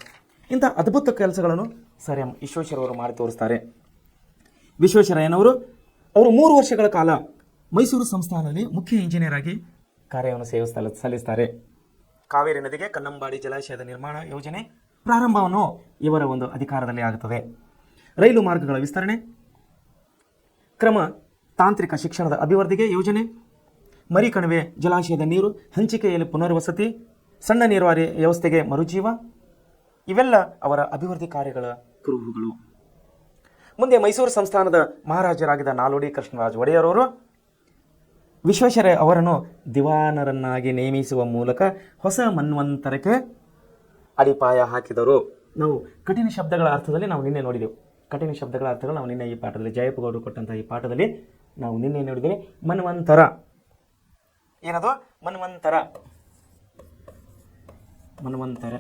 ಇಂಥ ಅದ್ಭುತ ಕೆಲಸಗಳನ್ನು ಸರ್ ಎಂ ವಿಶ್ವೇಶ್ವರಯ್ಯನವರು ಮಾಡಿ ತೋರಿಸ್ತಾರೆ. ವಿಶ್ವೇಶ್ವರಯ್ಯನವರು ಅವರು 3 ವರ್ಷಗಳ ಕಾಲ ಮೈಸೂರು ಸಂಸ್ಥಾನದಲ್ಲಿ ಮುಖ್ಯ ಇಂಜಿನಿಯರ್ ಆಗಿ ಕಾರ್ಯವನ್ನು ಸಲ್ಲಿಸ್ತಾರೆ. ಕಾವೇರಿ ನದಿಗೆ ಕನ್ನಂಬಾಡಿ ಜಲಾಶಯದ ನಿರ್ಮಾಣ ಯೋಜನೆ ಪ್ರಾರಂಭವನ್ನು ಇವರ ಒಂದು ಅಧಿಕಾರದಲ್ಲಿ ಆಗುತ್ತದೆ. ರೈಲು ಮಾರ್ಗಗಳ ವಿಸ್ತರಣೆ, ಕ್ರಮ ತಾಂತ್ರಿಕ ಶಿಕ್ಷಣದ ಅಭಿವೃದ್ಧಿಗೆ ಯೋಜನೆ, ಮರಿಕಣಿವೆ ಜಲಾಶಯದ ನೀರು ಹಂಚಿಕೆಯಲ್ಲಿ ಪುನರ್ವಸತಿ, ಸಣ್ಣ ನೀರಾವರಿ ವ್ಯವಸ್ಥೆಗೆ ಮರುಜೀವ, ಇವೆಲ್ಲ ಅವರ ಅಭಿವೃದ್ಧಿ ಕಾರ್ಯಗಳ ಕುರುಹುಗಳು. ಮುಂದೆ ಮೈಸೂರು ಸಂಸ್ಥಾನದ ಮಹಾರಾಜರಾಗಿದ್ದ ನಾಲ್ವಡಿ ಕೃಷ್ಣರಾಜ ಒಡೆಯರವರು ವಿಶ್ವೇಶ್ವರಯ್ಯ ಅವರನ್ನು ದಿವಾನರನ್ನಾಗಿ ನೇಮಿಸುವ ಮೂಲಕ ಹೊಸ ಮನ್ವಂತರಕ್ಕೆ ಅಡಿಪಾಯ ಹಾಕಿದರು. ನಾವು ಕಠಿಣ ಶಬ್ದಗಳ ಅರ್ಥದಲ್ಲಿ ನಾವು ನಿನ್ನೆ ನೋಡಿದೆವು. ಕಠಿಣ ಶಬ್ದಗಳ ಅರ್ಥಗಳು ನಾವು ನಿನ್ನೆ ಈ ಪಾಠದಲ್ಲಿ ಜಯಪ್ಪಗೌಡರು ಕೊಟ್ಟಂತಹ ಈ ಪಾಠದಲ್ಲಿ ನಾವು ನಿನ್ನೆ ನೋಡಿದ್ದೇವೆ. ಮನ್ವಂತರ ಏನದು? ಮನ್ವಂತರ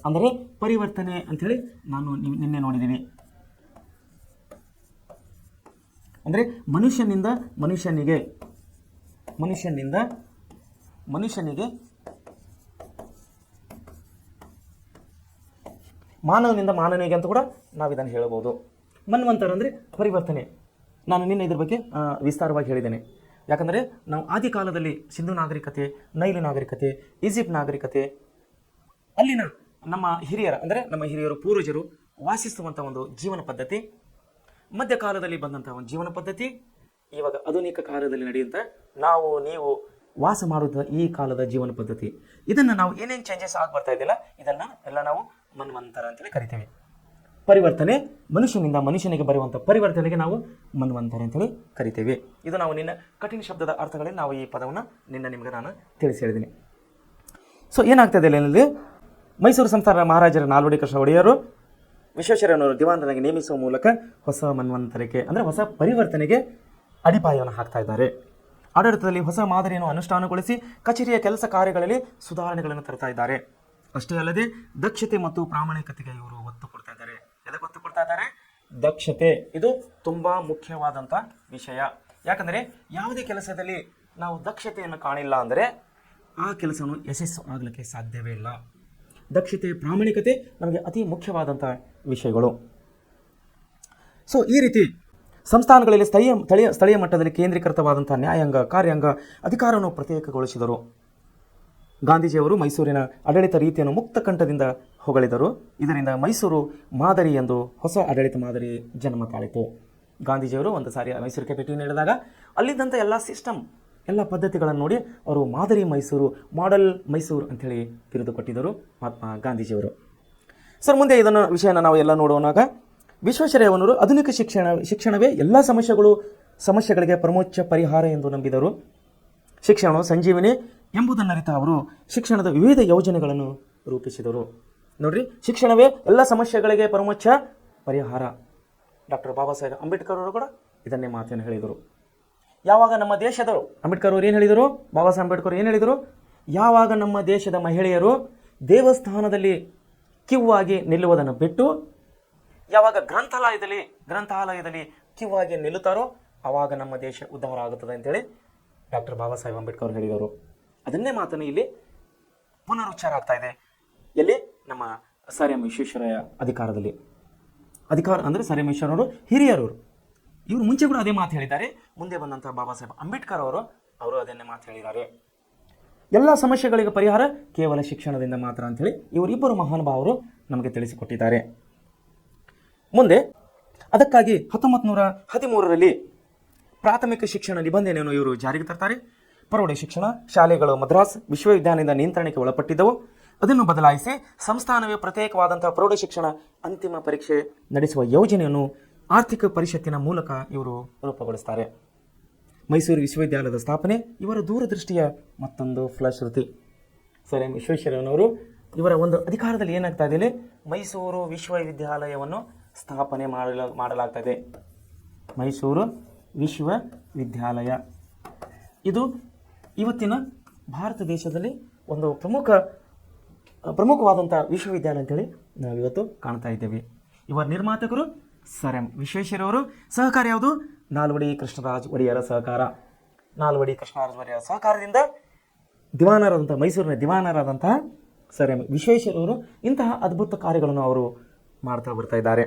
ಅಂದರೆ ಪರಿವರ್ತನೆ ಅಂಥೇಳಿ ನಾವು ನಿನ್ನೆ ನೋಡಿದ್ದೀವಿ. ಅಂದರೆ ಮನುಷ್ಯನಿಂದ ಮನುಷ್ಯನಿಗೆ ಮಾನವನಿಂದ ಮಾನವನಿಗೆ ಅಂತ ಕೂಡ ನಾವು ಇದನ್ನು ಹೇಳಬಹುದು. ಮನ್ವಂತರ ಅಂದರೆ ಪರಿವರ್ತನೆ. ನಾನು ನಿನ್ನೆ ಇದ್ರ ಬಗ್ಗೆ ವಿಸ್ತಾರವಾಗಿ ಹೇಳಿದ್ದೇನೆ. ಯಾಕಂದರೆ ನಾವು ಆದಿ ಕಾಲದಲ್ಲಿ ಸಿಂಧು ನಾಗರಿಕತೆ, ನೈಲು ನಾಗರಿಕತೆ, ಈಜಿಪ್ಟ್ ನಾಗರಿಕತೆ, ಅಲ್ಲಿನ ನಮ್ಮ ಹಿರಿಯರು ಪೂರ್ವಜರು ವಾಸಿಸುವಂಥ ಒಂದು ಜೀವನ ಪದ್ಧತಿ, ಮಧ್ಯಕಾಲದಲ್ಲಿ ಬಂದಂಥ ಒಂದು ಜೀವನ ಪದ್ಧತಿ, ಇವಾಗ ಆಧುನಿಕ ಕಾಲದಲ್ಲಿ ನಡೆಯುವಂಥ ನೀವು ವಾಸ ಮಾಡುವ ಈ ಕಾಲದ ಜೀವನ ಪದ್ಧತಿ, ಇದನ್ನು ನಾವು ಏನೇನು ಚೇಂಜಸ್ ಆಗಿ ಬರ್ತಾ ಇದೆಯಲ್ಲ ಇದೆಲ್ಲ ನಾವು ಮನ್ವಂತರ ಅಂತೇಳಿ ಕರಿತೇವೆ. ಪರಿವರ್ತನೆ, ಮನುಷ್ಯನಿಂದ ಮನುಷ್ಯನಿಗೆ ಬರುವಂಥ ಪರಿವರ್ತನೆಗೆ ನಾವು ಮನ್ವಂತರ ಅಂತೇಳಿ ಕರಿತೇವೆ. ಇದು ನಾವು ನಿನ್ನ ಕಠಿಣ ಶಬ್ದದ ಅರ್ಥಗಳಲ್ಲಿ ನಾವು ಈ ಪದವನ್ನು ನಿಮಗೆ ನಾನು ತಿಳಿಸಿ ಹೇಳಿದ್ದೀನಿ. ಸೊ ಏನಾಗ್ತದೆ ಇಲ್ಲಿ, ಮೈಸೂರು ಸಂಸ್ಥಾನದ ಮಹಾರಾಜರ ನಾಲ್ವಡಿ ಕೃಷ್ಣ ಒಡೆಯರು ವಿಶ್ವೇಶ್ವರಯ್ಯನವರು ದಿವಾನರಾಗಿ ನೇಮಿಸುವ ಮೂಲಕ ಹೊಸ ಮನ್ವಂತರಕ್ಕೆ ಅಂದರೆ ಹೊಸ ಪರಿವರ್ತನೆಗೆ ಅಡಿಪಾಯವನ್ನು ಹಾಕ್ತಾ ಇದ್ದಾರೆ. ಆಡಳಿತದಲ್ಲಿ ಹೊಸ ಮಾದರಿಯನ್ನು ಅನುಷ್ಠಾನಗೊಳಿಸಿ ಕಚೇರಿಯ ಕೆಲಸ ಕಾರ್ಯಗಳಲ್ಲಿ ಸುಧಾರಣೆಗಳನ್ನು ತರ್ತಾ ಇದ್ದಾರೆ. ಅಷ್ಟೇ ಅಲ್ಲದೆ ದಕ್ಷತೆ ಮತ್ತು ಪ್ರಾಮಾಣಿಕತೆಗೆ ಇವರು ಒತ್ತು ಕೊಡ್ತಾ ಇದ್ದಾರೆ. ಎದಕ್ಕೆ ಒತ್ತು ಕೊಡ್ತಾ ಇದ್ದಾರೆ? ದಕ್ಷತೆ. ಇದು ತುಂಬಾ ಮುಖ್ಯವಾದಂಥ ವಿಷಯ. ಯಾಕಂದರೆ ಯಾವುದೇ ಕೆಲಸದಲ್ಲಿ ನಾವು ದಕ್ಷತೆಯನ್ನು ಕಾಣಿಲ್ಲ ಅಂದರೆ ಆ ಕೆಲಸವನ್ನು ಯಶಸ್ಸು ಆಗಲಿಕ್ಕೆ ಸಾಧ್ಯವೇ ಇಲ್ಲ. ದಕ್ಷತೆ, ಪ್ರಾಮಾಣಿಕತೆ ನಮಗೆ ಅತಿ ಮುಖ್ಯವಾದಂಥ ವಿಷಯಗಳು. ಸೊ ಈ ರೀತಿ ಸಂಸ್ಥಾನಗಳಲ್ಲಿ ಸ್ಥಳೀಯ ಮಟ್ಟದಲ್ಲಿ ಕೇಂದ್ರೀಕೃತವಾದಂಥ ನ್ಯಾಯಾಂಗ, ಕಾರ್ಯಾಂಗ ಅಧಿಕಾರವನ್ನು ಪ್ರತ್ಯೇಕಗೊಳಿಸಿದರು. ಗಾಂಧೀಜಿಯವರು ಮೈಸೂರಿನ ಆಡಳಿತ ರೀತಿಯನ್ನು ಮುಕ್ತ ಕಂಠದಿಂದ ಹೊಗಳಿದರು. ಇದರಿಂದ ಮೈಸೂರು ಮಾದರಿ ಎಂದು ಹೊಸ ಆಡಳಿತ ಮಾದರಿ ಜನ್ಮ ತಾಳಿತು. ಗಾಂಧೀಜಿಯವರು ಒಂದು ಸಾರಿ ಮೈಸೂರಿಗೆ ಭೇಟಿ ನೀಡಿದಾಗ ಅಲ್ಲಿದ್ದಂಥ ಎಲ್ಲ ಸಿಸ್ಟಮ್, ಎಲ್ಲ ಪದ್ಧತಿಗಳನ್ನು ನೋಡಿ ಅವರು ಮಾದರಿ ಮೈಸೂರು, ಮಾಡೆಲ್ ಮೈಸೂರು ಅಂಥೇಳಿ ಬಿರುದು ಕೊಟ್ಟಿದ್ದರು ಮಹಾತ್ಮ ಗಾಂಧೀಜಿಯವರು. ಸರ್ ಮುಂದೆ ಇದನ್ನು ವಿಷಯನ ನಾವು ಎಲ್ಲ ನೋಡೋಣಾಗ ವಿಶ್ವೇಶ್ವರಯ್ಯನವರು ಆಧುನಿಕ ಶಿಕ್ಷಣವೇ ಎಲ್ಲ ಸಮಸ್ಯೆಗಳಿಗೆ ಪ್ರಮುಖ ಪರಿಹಾರ ಎಂದು ನಂಬಿದರು. ಶಿಕ್ಷಣ ಸಂಜೀವಿನಿ ಎಂಬುದನ್ನರಿತ ಅವರು ಶಿಕ್ಷಣದ ವಿವಿಧ ಯೋಜನೆಗಳನ್ನು ರೂಪಿಸಿದರು. ನೋಡ್ರಿ, ಶಿಕ್ಷಣವೇ ಎಲ್ಲ ಸಮಸ್ಯೆಗಳಿಗೆ ಪ್ರಮುಖ ಪರಿಹಾರ. ಡಾಕ್ಟರ್ ಬಾಬಾ ಸಾಹೇಬ್ ಅಂಬೇಡ್ಕರ್ ಅವರು ಕೂಡ ಇದನ್ನೇ ಮಾತನ್ನು ಹೇಳಿದರು. ಯಾವಾಗ ನಮ್ಮ ದೇಶದವರು, ಅಂಬೇಡ್ಕರ್ ಅವರು ಏನು ಹೇಳಿದರು, ಬಾಬಾ ಸಾಹೇಬ್ ಅಂಬೇಡ್ಕರ್ ಏನು ಹೇಳಿದರು, ಯಾವಾಗ ನಮ್ಮ ದೇಶದ ಮಹಿಳೆಯರು ದೇವಸ್ಥಾನದಲ್ಲಿ ಕ್ಯೂವಾಗಿ ನಿಲ್ಲುವುದನ್ನು ಬಿಟ್ಟು ಯಾವಾಗ ಗ್ರಂಥಾಲಯದಲ್ಲಿ ಕ್ಯೂವಾಗಿ ನಿಲ್ಲುತ್ತಾರೋ ಆವಾಗ ನಮ್ಮ ದೇಶ ಉದ್ಧಾರ ಆಗುತ್ತದೆ ಅಂತೇಳಿ ಡಾಕ್ಟರ್ ಬಾಬಾ ಸಾಹೇಬ್ ಅಂಬೇಡ್ಕರ್ ಹೇಳಿದರು. ಅದನ್ನೇ ಮಾತನ್ನು ಇಲ್ಲಿ ಪುನರುಚ್ಚಾರ ಆಗ್ತಾ ಇದೆ. ಎಲ್ಲಿ? ನಮ್ಮ ಸರ್ ಎಂ ವಿಶ್ವೇಶ್ವರಯ್ಯ ಅಧಿಕಾರ ಅಂದರೆ ಸರ್ ಎಂ ವಿಶ್ವೇಶ್ವರಯ್ಯನವರು ಹಿರಿಯರವರು. ಇವರು ಮುಂಚೆ ಕೂಡ ಅದೇ ಮಾತು ಹೇಳಿದ್ದಾರೆ. ಮುಂದೆ ಬಂದಂಥ ಬಾಬಾ ಸಾಹೇಬ್ ಅಂಬೇಡ್ಕರ್ ಅವರು ಅದನ್ನೇ ಮಾತು ಹೇಳಿದ್ದಾರೆ. ಎಲ್ಲ ಸಮಸ್ಯೆಗಳಿಗೆ ಪರಿಹಾರ ಕೇವಲ ಶಿಕ್ಷಣದಿಂದ ಮಾತ್ರ ಅಂಥೇಳಿ ಇವರಿಬ್ಬರು ಮಹಾನುಭಾವರು ನಮಗೆ ತಿಳಿಸಿಕೊಟ್ಟಿದ್ದಾರೆ. ಮುಂದೆ ಅದಕ್ಕಾಗಿ 1913ರಲ್ಲಿ ಪ್ರಾಥಮಿಕ ಶಿಕ್ಷಣ ನಿಬಂಧನೆಯನ್ನು ಇವರು ಜಾರಿಗೆ ತರ್ತಾರೆ. ಪ್ರೌಢ ಶಿಕ್ಷಣ ಶಾಲೆಗಳು ಮದ್ರಾಸ್ ವಿಶ್ವವಿದ್ಯಾಲಯದ ನಿಯಂತ್ರಣಕ್ಕೆ ಒಳಪಟ್ಟಿದ್ದವು. ಅದನ್ನು ಬದಲಾಯಿಸಿ ಸಂಸ್ಥಾನವೇ ಪ್ರತ್ಯೇಕವಾದಂತಹ ಪ್ರೌಢ ಶಿಕ್ಷಣ ಅಂತಿಮ ಪರೀಕ್ಷೆ ನಡೆಸುವ ಯೋಜನೆಯನ್ನು ಆರ್ಥಿಕ ಪರಿಷತ್ತಿನ ಮೂಲಕ ಇವರು ರೂಪುಗೊಳಿಸ್ತಾರೆ. ಮೈಸೂರು ವಿಶ್ವವಿದ್ಯಾಲಯದ ಸ್ಥಾಪನೆ ಇವರ ದೂರದೃಷ್ಟಿಯ ಮತ್ತೊಂದು ಫಲಶ್ರುತಿ. ಸರ್ ಎಂ ವಿಶ್ವೇಶ್ವರಯ್ಯನವರು ಇವರ ಒಂದು ಅಧಿಕಾರದಲ್ಲಿ ಏನಾಗ್ತಾ ಇದೆ, ಮೈಸೂರು ವಿಶ್ವವಿದ್ಯಾಲಯವನ್ನು ಸ್ಥಾಪನೆ ಮಾಡಲಾಗ್ತಾ ಇದೆ. ಮೈಸೂರು ವಿಶ್ವವಿದ್ಯಾಲಯ ಇದು ಇವತ್ತಿನ ಭಾರತ ದೇಶದಲ್ಲಿ ಒಂದು ಪ್ರಮುಖವಾದಂಥ ವಿಶ್ವವಿದ್ಯಾಲಯ ಅಂತೇಳಿ ನಾವಿವತ್ತು ಕಾಣ್ತಾ ಇದ್ದೇವೆ. ಇವರ ನಿರ್ಮಾತಕರು ಸರ್ ಎಂ ವಿಶ್ವೇಶ್ವರಯ್ಯನವರು. ಸಹಕಾರ ಯಾವುದು? ನಾಲ್ವಡಿ ಕೃಷ್ಣರಾಜ ಒಡೆಯರ ಸಹಕಾರ. ನಾಲ್ವಡಿ ಕೃಷ್ಣರಾಜ ಒಡೆಯರ ಸಹಕಾರದಿಂದ ಮೈಸೂರಿನ ದಿವಾನರಾದಂತಹ ಸರ್ ಎಂ ವಿಶ್ವೇಶ್ವರಯ್ಯನವರು ಇಂತಹ ಅದ್ಭುತ ಕಾರ್ಯಗಳನ್ನು ಅವರು ಮಾಡ್ತಾ ಬರ್ತಾ ಇದ್ದಾರೆ.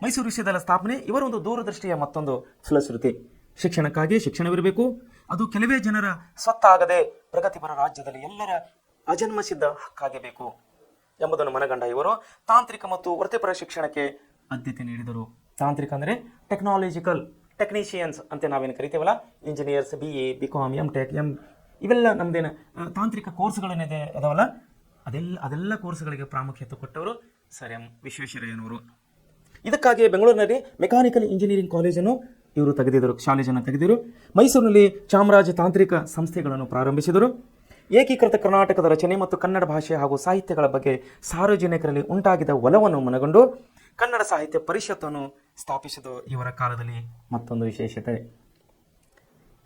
ಮೈಸೂರು ವಿಶ್ವವಿದ್ಯಾಲಯ ಸ್ಥಾಪನೆ ಇವರ ಒಂದು ದೂರದೃಷ್ಟಿಯ ಮತ್ತೊಂದು ಫಲಶ್ರುತಿ. ಶಿಕ್ಷಣಕ್ಕಾಗಿ ಶಿಕ್ಷಣವಿರಬೇಕು, ಅದು ಕೆಲವೇ ಜನರ ಸ್ವತ್ತಾಗದೆ ಪ್ರಗತಿಪರ ರಾಜ್ಯದಲ್ಲಿ ಎಲ್ಲರ ಅಜನ್ಮಸಿದ್ಧ ಹಕ್ಕಾಗಬೇಕು ಎಂಬುದನ್ನು ಮನಗಂಡ ಇವರು ತಾಂತ್ರಿಕ ಮತ್ತು ವೃತ್ತಿಪರ ಶಿಕ್ಷಣಕ್ಕೆ ಆದ್ಯತೆ ನೀಡಿದರು. ತಾಂತ್ರಿಕ ಅಂದರೆ ಟೆಕ್ನಿಷಿಯನ್ಸ್ ಅಂತ ನಾವೇನು ಕರಿತೇವಲ್ಲ, ಇಂಜಿನಿಯರ್ಸ್, BA, BCom, MTech, ಇವೆಲ್ಲ ನಮ್ದೇನು ತಾಂತ್ರಿಕ ಕೋರ್ಸ್ಗಳೇನಿದೆ ಅದಾವಲ್ಲ, ಅದೆಲ್ಲ ಕೋರ್ಸ್ಗಳಿಗೆ ಪ್ರಾಮುಖ್ಯತೆ ಕೊಟ್ಟವರು ಸರ್ ಎಂ ವಿಶ್ವೇಶ್ವರಯ್ಯನವರು. ಇದಕ್ಕಾಗಿ ಬೆಂಗಳೂರಿನಲ್ಲಿ ಮೆಕ್ಯಾನಿಕಲ್ ಇಂಜಿನಿಯರಿಂಗ್ ಕಾಲೇಜನ್ನು ಇವರು ಕಾಲೇಜನ್ನು ತೆಗೆದಿರು. ಮೈಸೂರಿನಲ್ಲಿ ಚಾಮರಾಜ ತಾಂತ್ರಿಕ ಸಂಸ್ಥೆಗಳನ್ನು ಪ್ರಾರಂಭಿಸಿದರು. ಏಕೀಕೃತ ಕರ್ನಾಟಕದ ರಚನೆ ಮತ್ತು ಕನ್ನಡ ಭಾಷೆ ಹಾಗೂ ಸಾಹಿತ್ಯಗಳ ಬಗ್ಗೆ ಸಾರ್ವಜನಿಕರಲ್ಲಿ ಉಂಟಾಗಿದ್ದ ಒಲವನ್ನು ಮನಗೊಂಡು ಕನ್ನಡ ಸಾಹಿತ್ಯ ಪರಿಷತ್ತನ್ನು ಸ್ಥಾಪಿಸಿದ ಇವರ ಕಾಲದಲ್ಲಿ ಮತ್ತೊಂದು ವಿಶೇಷತೆ.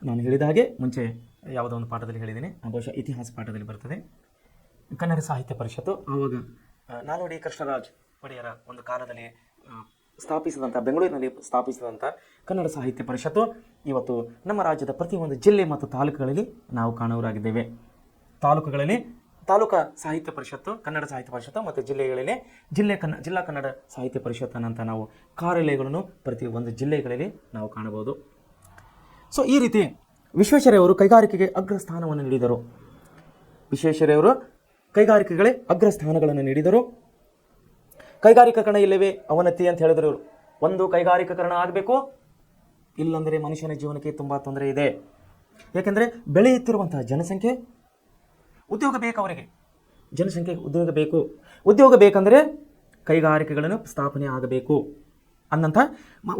ನಾನು ಹೇಳಿದ ಹಾಗೆ ಮುಂಚೆ ಯಾವುದೋ ಒಂದು ಪಾಠದಲ್ಲಿ ಹೇಳಿದ್ದೀನಿ, ಬಹುಶಃ ಇತಿಹಾಸ ಪಾಠದಲ್ಲಿ ಬರ್ತದೆ. ಕನ್ನಡ ಸಾಹಿತ್ಯ ಪರಿಷತ್ತು ಆವಾಗ ನಾಲ್ವಡಿ ಕೃಷ್ಣರಾಜ ಒಡೆಯರ ಒಂದು ಕಾಲದಲ್ಲಿ ಬೆಂಗಳೂರಿನಲ್ಲಿ ಸ್ಥಾಪಿಸಿದಂಥ ಕನ್ನಡ ಸಾಹಿತ್ಯ ಪರಿಷತ್ತು ಇವತ್ತು ನಮ್ಮ ರಾಜ್ಯದ ಪ್ರತಿಯೊಂದು ಜಿಲ್ಲೆ ಮತ್ತು ತಾಲೂಕುಗಳಲ್ಲಿ ನಾವು ಕಾಣುವರಾಗಿದ್ದೇವೆ. ತಾಲೂಕಾ ಸಾಹಿತ್ಯ ಪರಿಷತ್ತು, ಕನ್ನಡ ಸಾಹಿತ್ಯ ಪರಿಷತ್ತು ಮತ್ತು ಜಿಲ್ಲೆಗಳಲ್ಲಿ ಜಿಲ್ಲಾ ಕನ್ನಡ ಸಾಹಿತ್ಯ ಪರಿಷತ್ತನ್ನಂತ ನಾವು ಕಾರ್ಯಾಲಯಗಳನ್ನು ಪ್ರತಿಯೊಂದು ಜಿಲ್ಲೆಗಳಲ್ಲಿ ನಾವು ಕಾಣಬಹುದು. ಸೊ ಈ ರೀತಿ ವಿಶ್ವೇಶ್ವರಯ್ಯನವರು ಕೈಗಾರಿಕೆಗೆ ಅಗ್ರಸ್ಥಾನವನ್ನು ನೀಡಿದರು. ವಿಶ್ವೇಶ್ವರಯ್ಯನವರು ಕೈಗಾರಿಕೆಗಳೇ ಅಗ್ರಸ್ಥಾನಗಳನ್ನು ನೀಡಿದರು. ಕೈಗಾರಿಕೀಕರಣ ಇಲ್ಲವೇ ಅವನತಿ ಅಂತ ಹೇಳಿದ್ರು ಇವರು. ಒಂದು ಕೈಗಾರಿಕೀಕರಣ ಆಗಬೇಕು, ಇಲ್ಲಂದರೆ ಮನುಷ್ಯನ ಜೀವನಕ್ಕೆ ತುಂಬ ತೊಂದರೆ ಇದೆ. ಯಾಕೆಂದರೆ ಬೆಳೆಯುತ್ತಿರುವಂತಹ ಜನಸಂಖ್ಯೆ, ಉದ್ಯೋಗ ಬೇಕು ಅವರಿಗೆ. ಜನಸಂಖ್ಯೆ ಉದ್ಯೋಗ ಬೇಕಂದರೆ ಕೈಗಾರಿಕೆಗಳನ್ನು ಸ್ಥಾಪನೆ ಆಗಬೇಕು ಅನ್ನಂಥ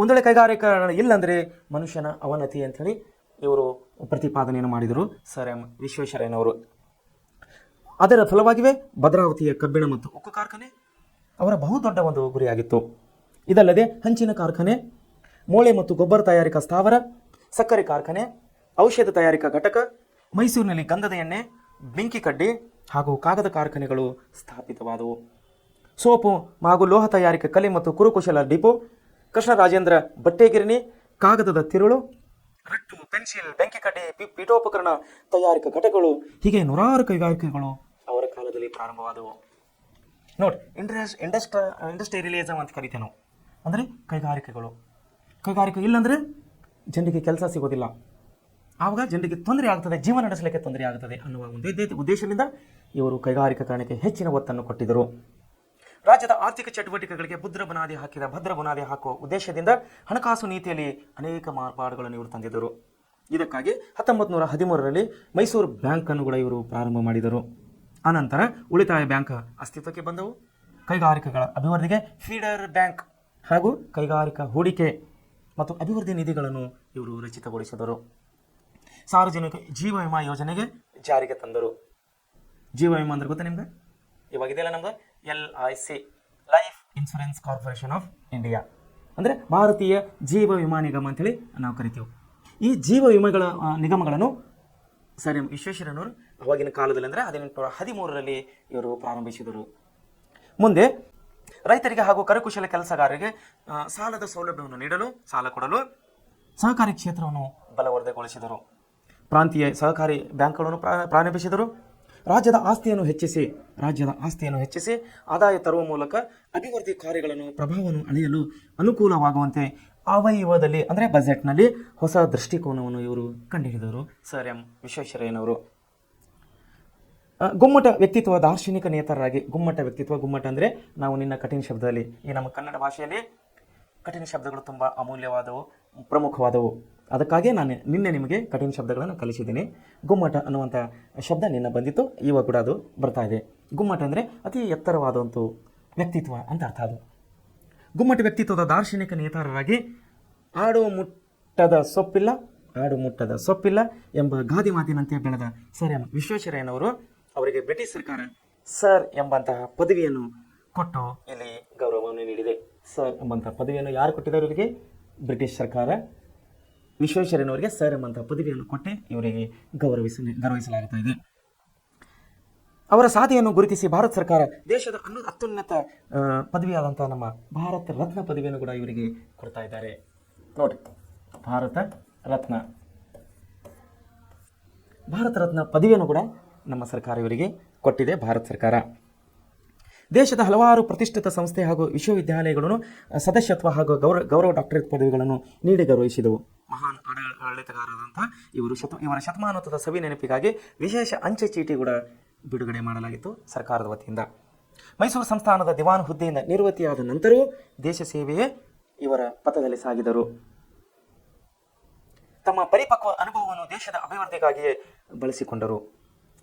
ಒಂದೊಳ್ಳೆ ಕೈಗಾರಿಕೀಕರಣ ಇಲ್ಲಂದರೆ ಮನುಷ್ಯನ ಅವನತಿ ಅಂಥೇಳಿ ಇವರು ಪ್ರತಿಪಾದನೆಯನ್ನು ಮಾಡಿದರು ಸರ್ ಎಂ ವಿಶ್ವೇಶ್ವರಯ್ಯನವರು. ಅದರ ಫಲವಾಗಿಯೇ ಭದ್ರಾವತಿಯ ಕಬ್ಬಿಣ ಮತ್ತು ಉಕ್ಕು ಕಾರ್ಖಾನೆ ಅವರ ಬಹುದೊಡ್ಡ ಒಂದು ಗುರಿಯಾಗಿತ್ತು. ಇದಲ್ಲದೆ ಹಂಚಿನ ಕಾರ್ಖಾನೆ, ಮೂಳೆ ಮತ್ತು ಗೊಬ್ಬರ ತಯಾರಿಕಾ ಸ್ಥಾವರ, ಸಕ್ಕರೆ ಕಾರ್ಖಾನೆ, ಔಷಧ ತಯಾರಿಕಾ ಘಟಕ, ಮೈಸೂರಿನಲ್ಲಿ ಗಂಧದ ಎಣ್ಣೆ, ಬೆಂಕಿ ಕಡ್ಡಿ ಹಾಗೂ ಕಾಗದ ಕಾರ್ಖಾನೆಗಳು ಸ್ಥಾಪಿತವಾದವು. ಸೋಪು ಹಾಗೂ ಲೋಹ ತಯಾರಿಕಾ ಕಲೆ ಮತ್ತು ಕುರುಕುಶಲ ಡಿಪೋ, ಕೃಷ್ಣರಾಜೇಂದ್ರ ಬಟ್ಟೆಗಿರಣಿ, ಕಾಗದದ ತಿರುಳು, ರಟ್ಟು, ಪೆನ್ಸಿಲ್, ಬೆಂಕಿ ಕಡ್ಡಿ, ಪೀಠೋಪಕರಣ ತಯಾರಿಕಾ ಘಟಕಗಳು, ಹೀಗೆ ನೂರಾರು ಕೈಗಾರಿಕೆಗಳು ಅವರ ಕಾಲದಲ್ಲಿ ಪ್ರಾರಂಭವಾದವು. ನೋಡಿ, ಇಂಡಸ್ಟ್ರಿಯಲಿಸಮ್ ಅಂತ ಕರಿತೇವೆ ನಾವು. ಅಂದರೆ ಕೈಗಾರಿಕೆ ಇಲ್ಲಾಂದರೆ ಜನರಿಗೆ ಕೆಲಸ ಸಿಗೋದಿಲ್ಲ, ಆವಾಗ ಜನರಿಗೆ ತೊಂದರೆ ಆಗ್ತದೆ, ಜೀವನ ನಡೆಸಲಿಕ್ಕೆ ತೊಂದರೆ ಆಗ್ತದೆ ಅನ್ನುವ ಒಂದೇ ಉದ್ದೇಶದಿಂದ ಇವರು ಕೈಗಾರಿಕೀಕರಣಕ್ಕೆ ಹೆಚ್ಚಿನ ಒತ್ತನ್ನು ಕೊಟ್ಟಿದ್ದರು. ರಾಜ್ಯದ ಆರ್ಥಿಕ ಚಟುವಟಿಕೆಗಳಿಗೆ ಭದ್ರ ಬುನಾದಿ ಹಾಕುವ ಉದ್ದೇಶದಿಂದ ಹಣಕಾಸು ನೀತಿಯಲ್ಲಿ ಅನೇಕ ಮಾರ್ಪಾಡುಗಳನ್ನು ಇವರು ತಂದಿದ್ದರು. ಇದಕ್ಕಾಗಿ 1913ರಲ್ಲಿ ಮೈಸೂರು ಬ್ಯಾಂಕನ್ನು ಕೂಡ ಇವರು ಪ್ರಾರಂಭ ಮಾಡಿದರು. ಅನಂತರ ಉಳಿತಾಯ ಬ್ಯಾಂಕ್ ಅಸ್ತಿತ್ವಕ್ಕೆ ಬಂದವು. ಕೈಗಾರಿಕೆಗಳ ಅಭಿವೃದ್ಧಿಗೆ ಫೀಡರ್ ಬ್ಯಾಂಕ್ ಹಾಗೂ ಕೈಗಾರಿಕಾ ಹೂಡಿಕೆ ಮತ್ತು ಅಭಿವೃದ್ಧಿ ನಿಧಿಗಳನ್ನು ಇವರು ರಚಿತಗೊಳಿಸಿದರು. ಸಾರ್ವಜನಿಕ ಜೀವ ವಿಮಾ ಯೋಜನೆಗೆ ಜಾರಿಗೆ ತಂದರು. ಜೀವ ವಿಮಾ ಅಂದ್ರೆ ಗೊತ್ತಾ ನಿಮ್ಗೆ? ಇವಾಗ ಇದೆಲ್ಲ ನಮ್ದು LIC, life insurance corporation of India, ಅಂದರೆ ಭಾರತೀಯ ಜೀವ ವಿಮಾ ನಿಗಮ ಅಂತೇಳಿ ನಾವು ಕರಿತೀವಿ. ಈ ಜೀವ ವಿಮೆಗಳ ನಿಗಮಗಳನ್ನು ಸರ್ ಎಂ ವಿಶ್ವೇಶ್ವರಯ್ಯನವರು ಅವಾಗಿನ ಕಾಲದಲ್ಲಿ ಅಂದರೆ 1813ರಲ್ಲಿ ಇವರು ಪ್ರಾರಂಭಿಸಿದರು. ಮುಂದೆ ರೈತರಿಗೆ ಹಾಗೂ ಕರಕುಶಲ ಕೆಲಸಗಾರರಿಗೆ ಸಾಲದ ಸೌಲಭ್ಯವನ್ನು ನೀಡಲು, ಸಾಲ ಕೊಡಲು ಸಹಕಾರಿ ಕ್ಷೇತ್ರವನ್ನು ಬಲವರ್ಧನೆಗೊಳಿಸಿದರು. ಪ್ರಾಂತೀಯ ಸಹಕಾರಿ ಬ್ಯಾಂಕ್ಗಳನ್ನು ಪ್ರಾರಂಭಿಸಿದರು. ರಾಜ್ಯದ ಆಸ್ತಿಯನ್ನು ಹೆಚ್ಚಿಸಿ ಆದಾಯ ತರುವ ಮೂಲಕ ಅಭಿವೃದ್ಧಿ ಕಾರ್ಯಗಳನ್ನು ಪ್ರಭಾವವನ್ನು ಅಳೆಯಲು ಅನುಕೂಲವಾಗುವಂತೆ ಅವಯವದಲ್ಲಿ ಅಂದರೆ ಬಜೆಟ್ನಲ್ಲಿ ಹೊಸ ದೃಷ್ಟಿಕೋನವನ್ನು ಇವರು ಕಂಡುಹಿಡಿದರು ಸರ್ ಎಂ ವಿಶ್ವೇಶ್ವರಯ್ಯನವರು. ಗುಮ್ಮಟ ವ್ಯಕ್ತಿತ್ವ ದಾರ್ಶನಿಕ ನೇತರರಾಗಿ ಗುಮ್ಮಟ ವ್ಯಕ್ತಿತ್ವ, ಗುಮ್ಮಟ ಅಂದರೆ ನಾವು ನಿನ್ನ ಕಠಿಣ ಶಬ್ದದಲ್ಲಿ, ಈ ನಮ್ಮ ಕನ್ನಡ ಭಾಷೆಯಲ್ಲಿ ಕಠಿಣ ಶಬ್ದಗಳು ತುಂಬ ಅಮೂಲ್ಯವಾದವು, ಪ್ರಮುಖವಾದವು. ಅದಕ್ಕಾಗಿ ನಾನು ನಿಮಗೆ ಕಠಿಣ ಶಬ್ದಗಳನ್ನು ಕಲಿಸಿದ್ದೀನಿ. ಗುಮ್ಮಟ ಅನ್ನುವಂಥ ಶಬ್ದ ನಿನ್ನ ಬಂದಿತ್ತು, ಇವಾಗ ಕೂಡ ಅದು ಬರ್ತಾ ಇದೆ. ಗುಮ್ಮಟ ಅಂದರೆ ಅತಿ ಎತ್ತರವಾದಂಥ ವ್ಯಕ್ತಿತ್ವ ಅಂತ ಅರ್ಥ. ಅದು ಗುಮ್ಮಟ ವ್ಯಕ್ತಿತ್ವದ ದಾರ್ಶನಿಕ ನೇತಾರರಾಗಿ ಆಡು ಮುಟ್ಟದ ಸೊಪ್ಪಿಲ್ಲ ಎಂಬ ಗಾದಿ ಮಾತಿನಂತೆ ಬೆಳೆದ ಸರ್ ಎಂ ವಿಶ್ವೇಶ್ವರಯ್ಯನವರು ಅವರಿಗೆ ಬ್ರಿಟಿಷ್ ಸರ್ಕಾರ ಸರ್ ಎಂಬಂತಹ ಪದವಿಯನ್ನು ಕೊಟ್ಟು ಇಲ್ಲಿ ಗೌರವವನ್ನು ನೀಡಿದೆ. ಸರ್ ಎಂಬಂತಹ ಪದವಿಯನ್ನು ಯಾರು ಕೊಟ್ಟಿದ್ದಾರೆ ಇವರಿಗೆ? ಬ್ರಿಟಿಷ್ ಸರ್ಕಾರ ವಿಶ್ವೇಶ್ವರಯ್ಯನವರಿಗೆ ಸರ್ ಎಂಬಂತಹ ಪದವಿಯನ್ನು ಕೊಟ್ಟೆ ಇವರಿಗೆ ಗೌರವಿಸಲಾಗುತ್ತಾ ಇದೆ. ಅವರ ಸಾಧನೆಯನ್ನು ಗುರುತಿಸಿ ಭಾರತ ಸರ್ಕಾರ ದೇಶದ ಅತ್ಯುನ್ನತ ಪದವಿಯಾದಂತಹ ನಮ್ಮ ಭಾರತ ರತ್ನ ಪದವಿಯನ್ನು ಕೂಡ ಇವರಿಗೆ ಕೊಡ್ತಾ ಇದ್ದಾರೆ. ನೋಡಿ, ಭಾರತ ರತ್ನ ಪದವಿಯನ್ನು ಕೂಡ ನಮ್ಮ ಸರ್ಕಾರ ಇವರಿಗೆ ಕೊಟ್ಟಿದೆ. ಭಾರತ ಸರ್ಕಾರ ದೇಶದ ಹಲವಾರು ಪ್ರತಿಷ್ಠಿತ ಸಂಸ್ಥೆ ಹಾಗೂ ವಿಶ್ವವಿದ್ಯಾಲಯಗಳನ್ನು ಸದಸ್ಯತ್ವ ಹಾಗೂ ಗೌರವ ಡಾಕ್ಟರೇಟ್ ಪದವಿಗಳನ್ನು ನೀಡಿ ಗೌರವಿಸಿದವು. ಮಹಾನ್ ಆಡಳಿತಗಾರರಾದಂತಹ ಇವರ ಶತಮಾನೋತ್ಸವದ ಸವಿ ನೆನಪಿಗಾಗಿ ವಿಶೇಷ ಅಂಚೆ ಚೀಟಿ ಕೂಡ ಬಿಡುಗಡೆ ಮಾಡಲಾಗಿತ್ತು ಸರ್ಕಾರದ ವತಿಯಿಂದ. ಮೈಸೂರು ಸಂಸ್ಥಾನದ ದಿವಾನ್ ಹುದ್ದೆಯಿಂದ ನಿವೃತ್ತಿಯಾದ ನಂತರವೂ ದೇಶ ಸೇವೆಯೇ ಇವರ ಪಥದಲ್ಲಿ ಸಾಗಿದರು. ತಮ್ಮ ಪರಿಪಕ್ವ ಅನುಭವವನ್ನು ದೇಶದ ಅಭಿವೃದ್ಧಿಗಾಗಿಯೇ ಬಳಸಿಕೊಂಡರು.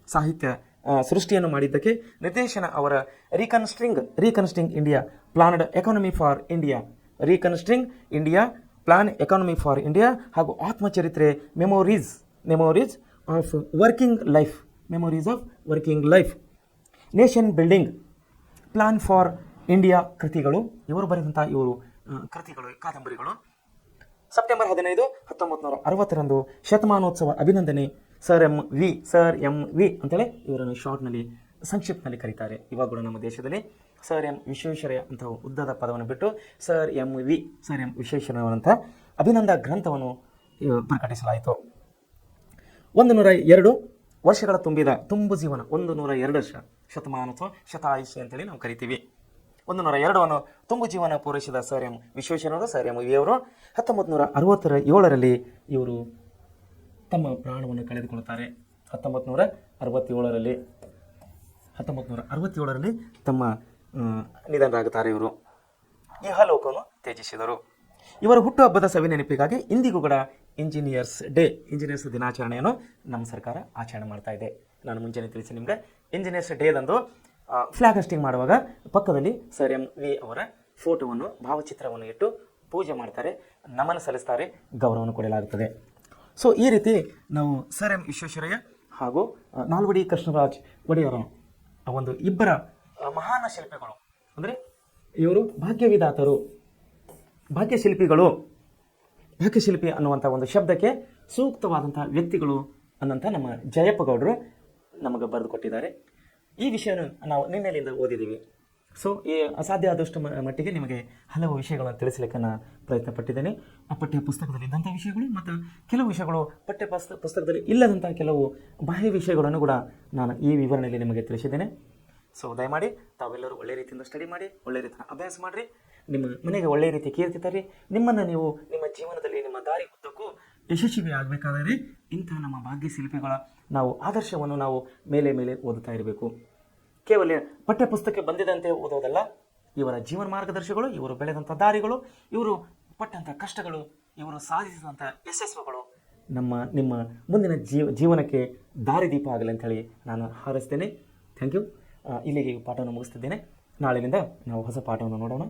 ಸಾಹಿತ್ಯ ಸೃಷ್ಟಿಯನ್ನು ಮಾಡಿದ್ದಕ್ಕೆ ನಿರ್ದೇಶನ ಅವರ reconstructing India planned economy for India ಹಾಗೂ ಆತ್ಮಚರಿತ್ರೆ memories of working life, nation building, plan for India ಕೃತಿಗಳು, ಇವರು ಬರೆದಂಥ ಕಾದಂಬರಿಗಳು. ಸೆಪ್ಟೆಂಬರ್ 15, 1960 ಶತಮಾನೋತ್ಸವ ಅಭಿನಂದನೆ ಸರ್ ಎಂ ವಿ ಅಂತೇಳಿ ಇವರನ್ನು ಶಾರ್ಟ್ನಲ್ಲಿ ಸಂಕ್ಷಿಪ್ತನಲ್ಲಿ ಕರೀತಾರೆ. ಇವಾಗ ಕೂಡ ನಮ್ಮ ದೇಶದಲ್ಲಿ ಸರ್ ಎಂ ವಿಶ್ವೇಶ್ವರಯ್ಯ ಅಂತ ಉದ್ದದ ಪದವನ್ನು ಬಿಟ್ಟು ಸರ್ ಎಂ ವಿಶ್ವೇಶ್ವರಯ್ಯನವರಂಥ ಅಭಿನಂದ ಗ್ರಂಥವನ್ನು ಪ್ರಕಟಿಸಲಾಯಿತು. 102 ವರ್ಷಗಳ ತುಂಬು ಜೀವನ, 102 ವರ್ಷ, ಶತಮಾನೋತ್ಸವ, ಶತಾಯುಷ್ಯ ಅಂತೇಳಿ ನಾವು ಕರಿತೀವಿ. 102 ತುಂಬು ಜೀವನ ಪೂರೈಸಿದ ಸರ್ ಎಂ ವಿಶ್ವೇಶ್ವರಯ್ಯನವರು, ಸರ್ ಎಂ ವಿ ಅವರು 1967ರಲ್ಲಿ ಇವರು ತಮ್ಮ ಪ್ರಾಣವನ್ನು ಕಳೆದುಕೊಳ್ಳುತ್ತಾರೆ. 1967ರಲ್ಲಿ ತಮ್ಮ ನಿಧನರಾಗುತ್ತಾರೆ. ಇವರು ಇಹಲೋಕವನ್ನು ತ್ಯಜಿಸಿದರು. ಇವರ ಹುಟ್ಟುಹಬ್ಬದ ಸವಿ ನೆನಪಿಗಾಗಿ ಇಂದಿಗೂ ಕೂಡ ಇಂಜಿನಿಯರ್ಸ್ ದಿನಾಚರಣೆಯನ್ನು ನಮ್ಮ ಸರ್ಕಾರ ಆಚರಣೆ ಮಾಡ್ತಾ ಇದೆ. ನಾನು ಮುಂಚೆನೇ ತಿಳಿಸಿ ನಿಮಗೆ, ಇಂಜಿನಿಯರ್ಸ್ ಡೇದಂದು ಫ್ಲಾಗ್ ಹಾಸ್ಟಿಂಗ್ ಮಾಡುವಾಗ ಪಕ್ಕದಲ್ಲಿ ಸರ್ ಎಂ ವಿ ಅವರ ಫೋಟೋವನ್ನು, ಭಾವಚಿತ್ರವನ್ನು ಇಟ್ಟು ಪೂಜೆ ಮಾಡ್ತಾರೆ, ನಮನ ಸಲ್ಲಿಸ್ತಾರೆ, ಗೌರವವನ್ನು ಕೊಡಲಾಗುತ್ತದೆ. ಸೊ ಈ ರೀತಿ ನಾವು ಸರ್ ಎಂ ವಿಶ್ವೇಶ್ವರಯ್ಯ ಹಾಗೂ ನಾಲ್ವಡಿ ಕೃಷ್ಣರಾಜ್ ಒಡೆಯರ ಒಂದು ಇಬ್ಬರ ಮಹಾನ ಶಿಲ್ಪಿಗಳು, ಅಂದರೆ ಇವರು ಭಾಗ್ಯಶಿಲ್ಪಿ ಅನ್ನುವಂಥ ಒಂದು ಶಬ್ದಕ್ಕೆ ಸೂಕ್ತವಾದಂಥ ವ್ಯಕ್ತಿಗಳು ಅನ್ನಂಥ ನಮ್ಮ ಜಯಪ್ಪ ಗೌಡರು ನಮಗೆ ಬರೆದು ಕೊಟ್ಟಿದ್ದಾರೆ. ಈ ವಿಷಯವನ್ನು ನಾವು ನಿನ್ನೆಲಿಂದ ಓದಿದ್ದೀವಿ. ಸೊ ಅಸಾಧ್ಯ ಆದಷ್ಟು ಮಟ್ಟಿಗೆ ನಿಮಗೆ ಹಲವು ವಿಷಯಗಳನ್ನು ತಿಳಿಸಲಿಕ್ಕೆ ನಾನು ಪ್ರಯತ್ನ ಪಟ್ಟಿದ್ದೇನೆ. ಆ ಪಠ್ಯ ಪುಸ್ತಕದಲ್ಲಿ ಇದ್ದಂಥ ವಿಷಯಗಳು ಮತ್ತು ಕೆಲವು ವಿಷಯಗಳು ಪುಸ್ತಕದಲ್ಲಿ ಇಲ್ಲದಂಥ ಕೆಲವು ಬಾಹ್ಯ ವಿಷಯಗಳನ್ನು ಕೂಡ ನಾನು ಈ ವಿವರಣೆಯಲ್ಲಿ ನಿಮಗೆ ತಿಳಿಸಿದ್ದೇನೆ. ಸೊ ದಯಮಾಡಿ ತಾವೆಲ್ಲರೂ ಒಳ್ಳೆ ರೀತಿಯಿಂದ ಸ್ಟಡಿ ಮಾಡಿ, ಒಳ್ಳೆ ರೀತಿಯ ಅಭ್ಯಾಸ ಮಾಡಿರಿ, ನಿಮ್ಮ ಮನೆಗೆ ಒಳ್ಳೆಯ ರೀತಿ ಕೀರ್ತಿ ತರ್ರಿ. ನಿಮ್ಮನ್ನು ನೀವು ನಿಮ್ಮ ಜೀವನದಲ್ಲಿ ನಿಮ್ಮ ದಾರಿ ಉದ್ದಕ್ಕೂ ಯಶಸ್ವಿ ಆಗಬೇಕಾದರೆ ಇಂಥ ನಮ್ಮ ಭಾಗ್ಯ ಶಿಲ್ಪಿಗಳ ಆದರ್ಶವನ್ನು ನಾವು ಮೇಲೆ ಓದುತ್ತಾ ಇರಬೇಕು. ಕೇವಲ ಪಠ್ಯ ಪುಸ್ತಕ ಬಂದಿದಂತೆ ಓದೋದಲ್ಲ, ಇವರ ಜೀವನ ಮಾರ್ಗದರ್ಶಿಗಳು, ಇವರು ಬೆಳೆದಂಥ ದಾರಿಗಳು, ಇವರು ಪಟ್ಟಂಥ ಕಷ್ಟಗಳು, ಇವರು ಸಾಧಿಸಿದಂಥ ಯಶಸ್ಸುಗಳು ನಿಮ್ಮ ಮುಂದಿನ ಜೀವನಕ್ಕೆ ದಾರಿದೀಪ ಆಗಲಿ ಅಂಥೇಳಿ ನಾನು ಹಾರೈಸ್ತೇನೆ. Thank you. ಇಲ್ಲಿಗೆ ಪಾಠವನ್ನು ಮುಗಿಸ್ತಿದ್ದೇನೆ. ನಾಳಿನಿಂದ ನಾವು ಹೊಸ ಪಾಠವನ್ನು ನೋಡೋಣ.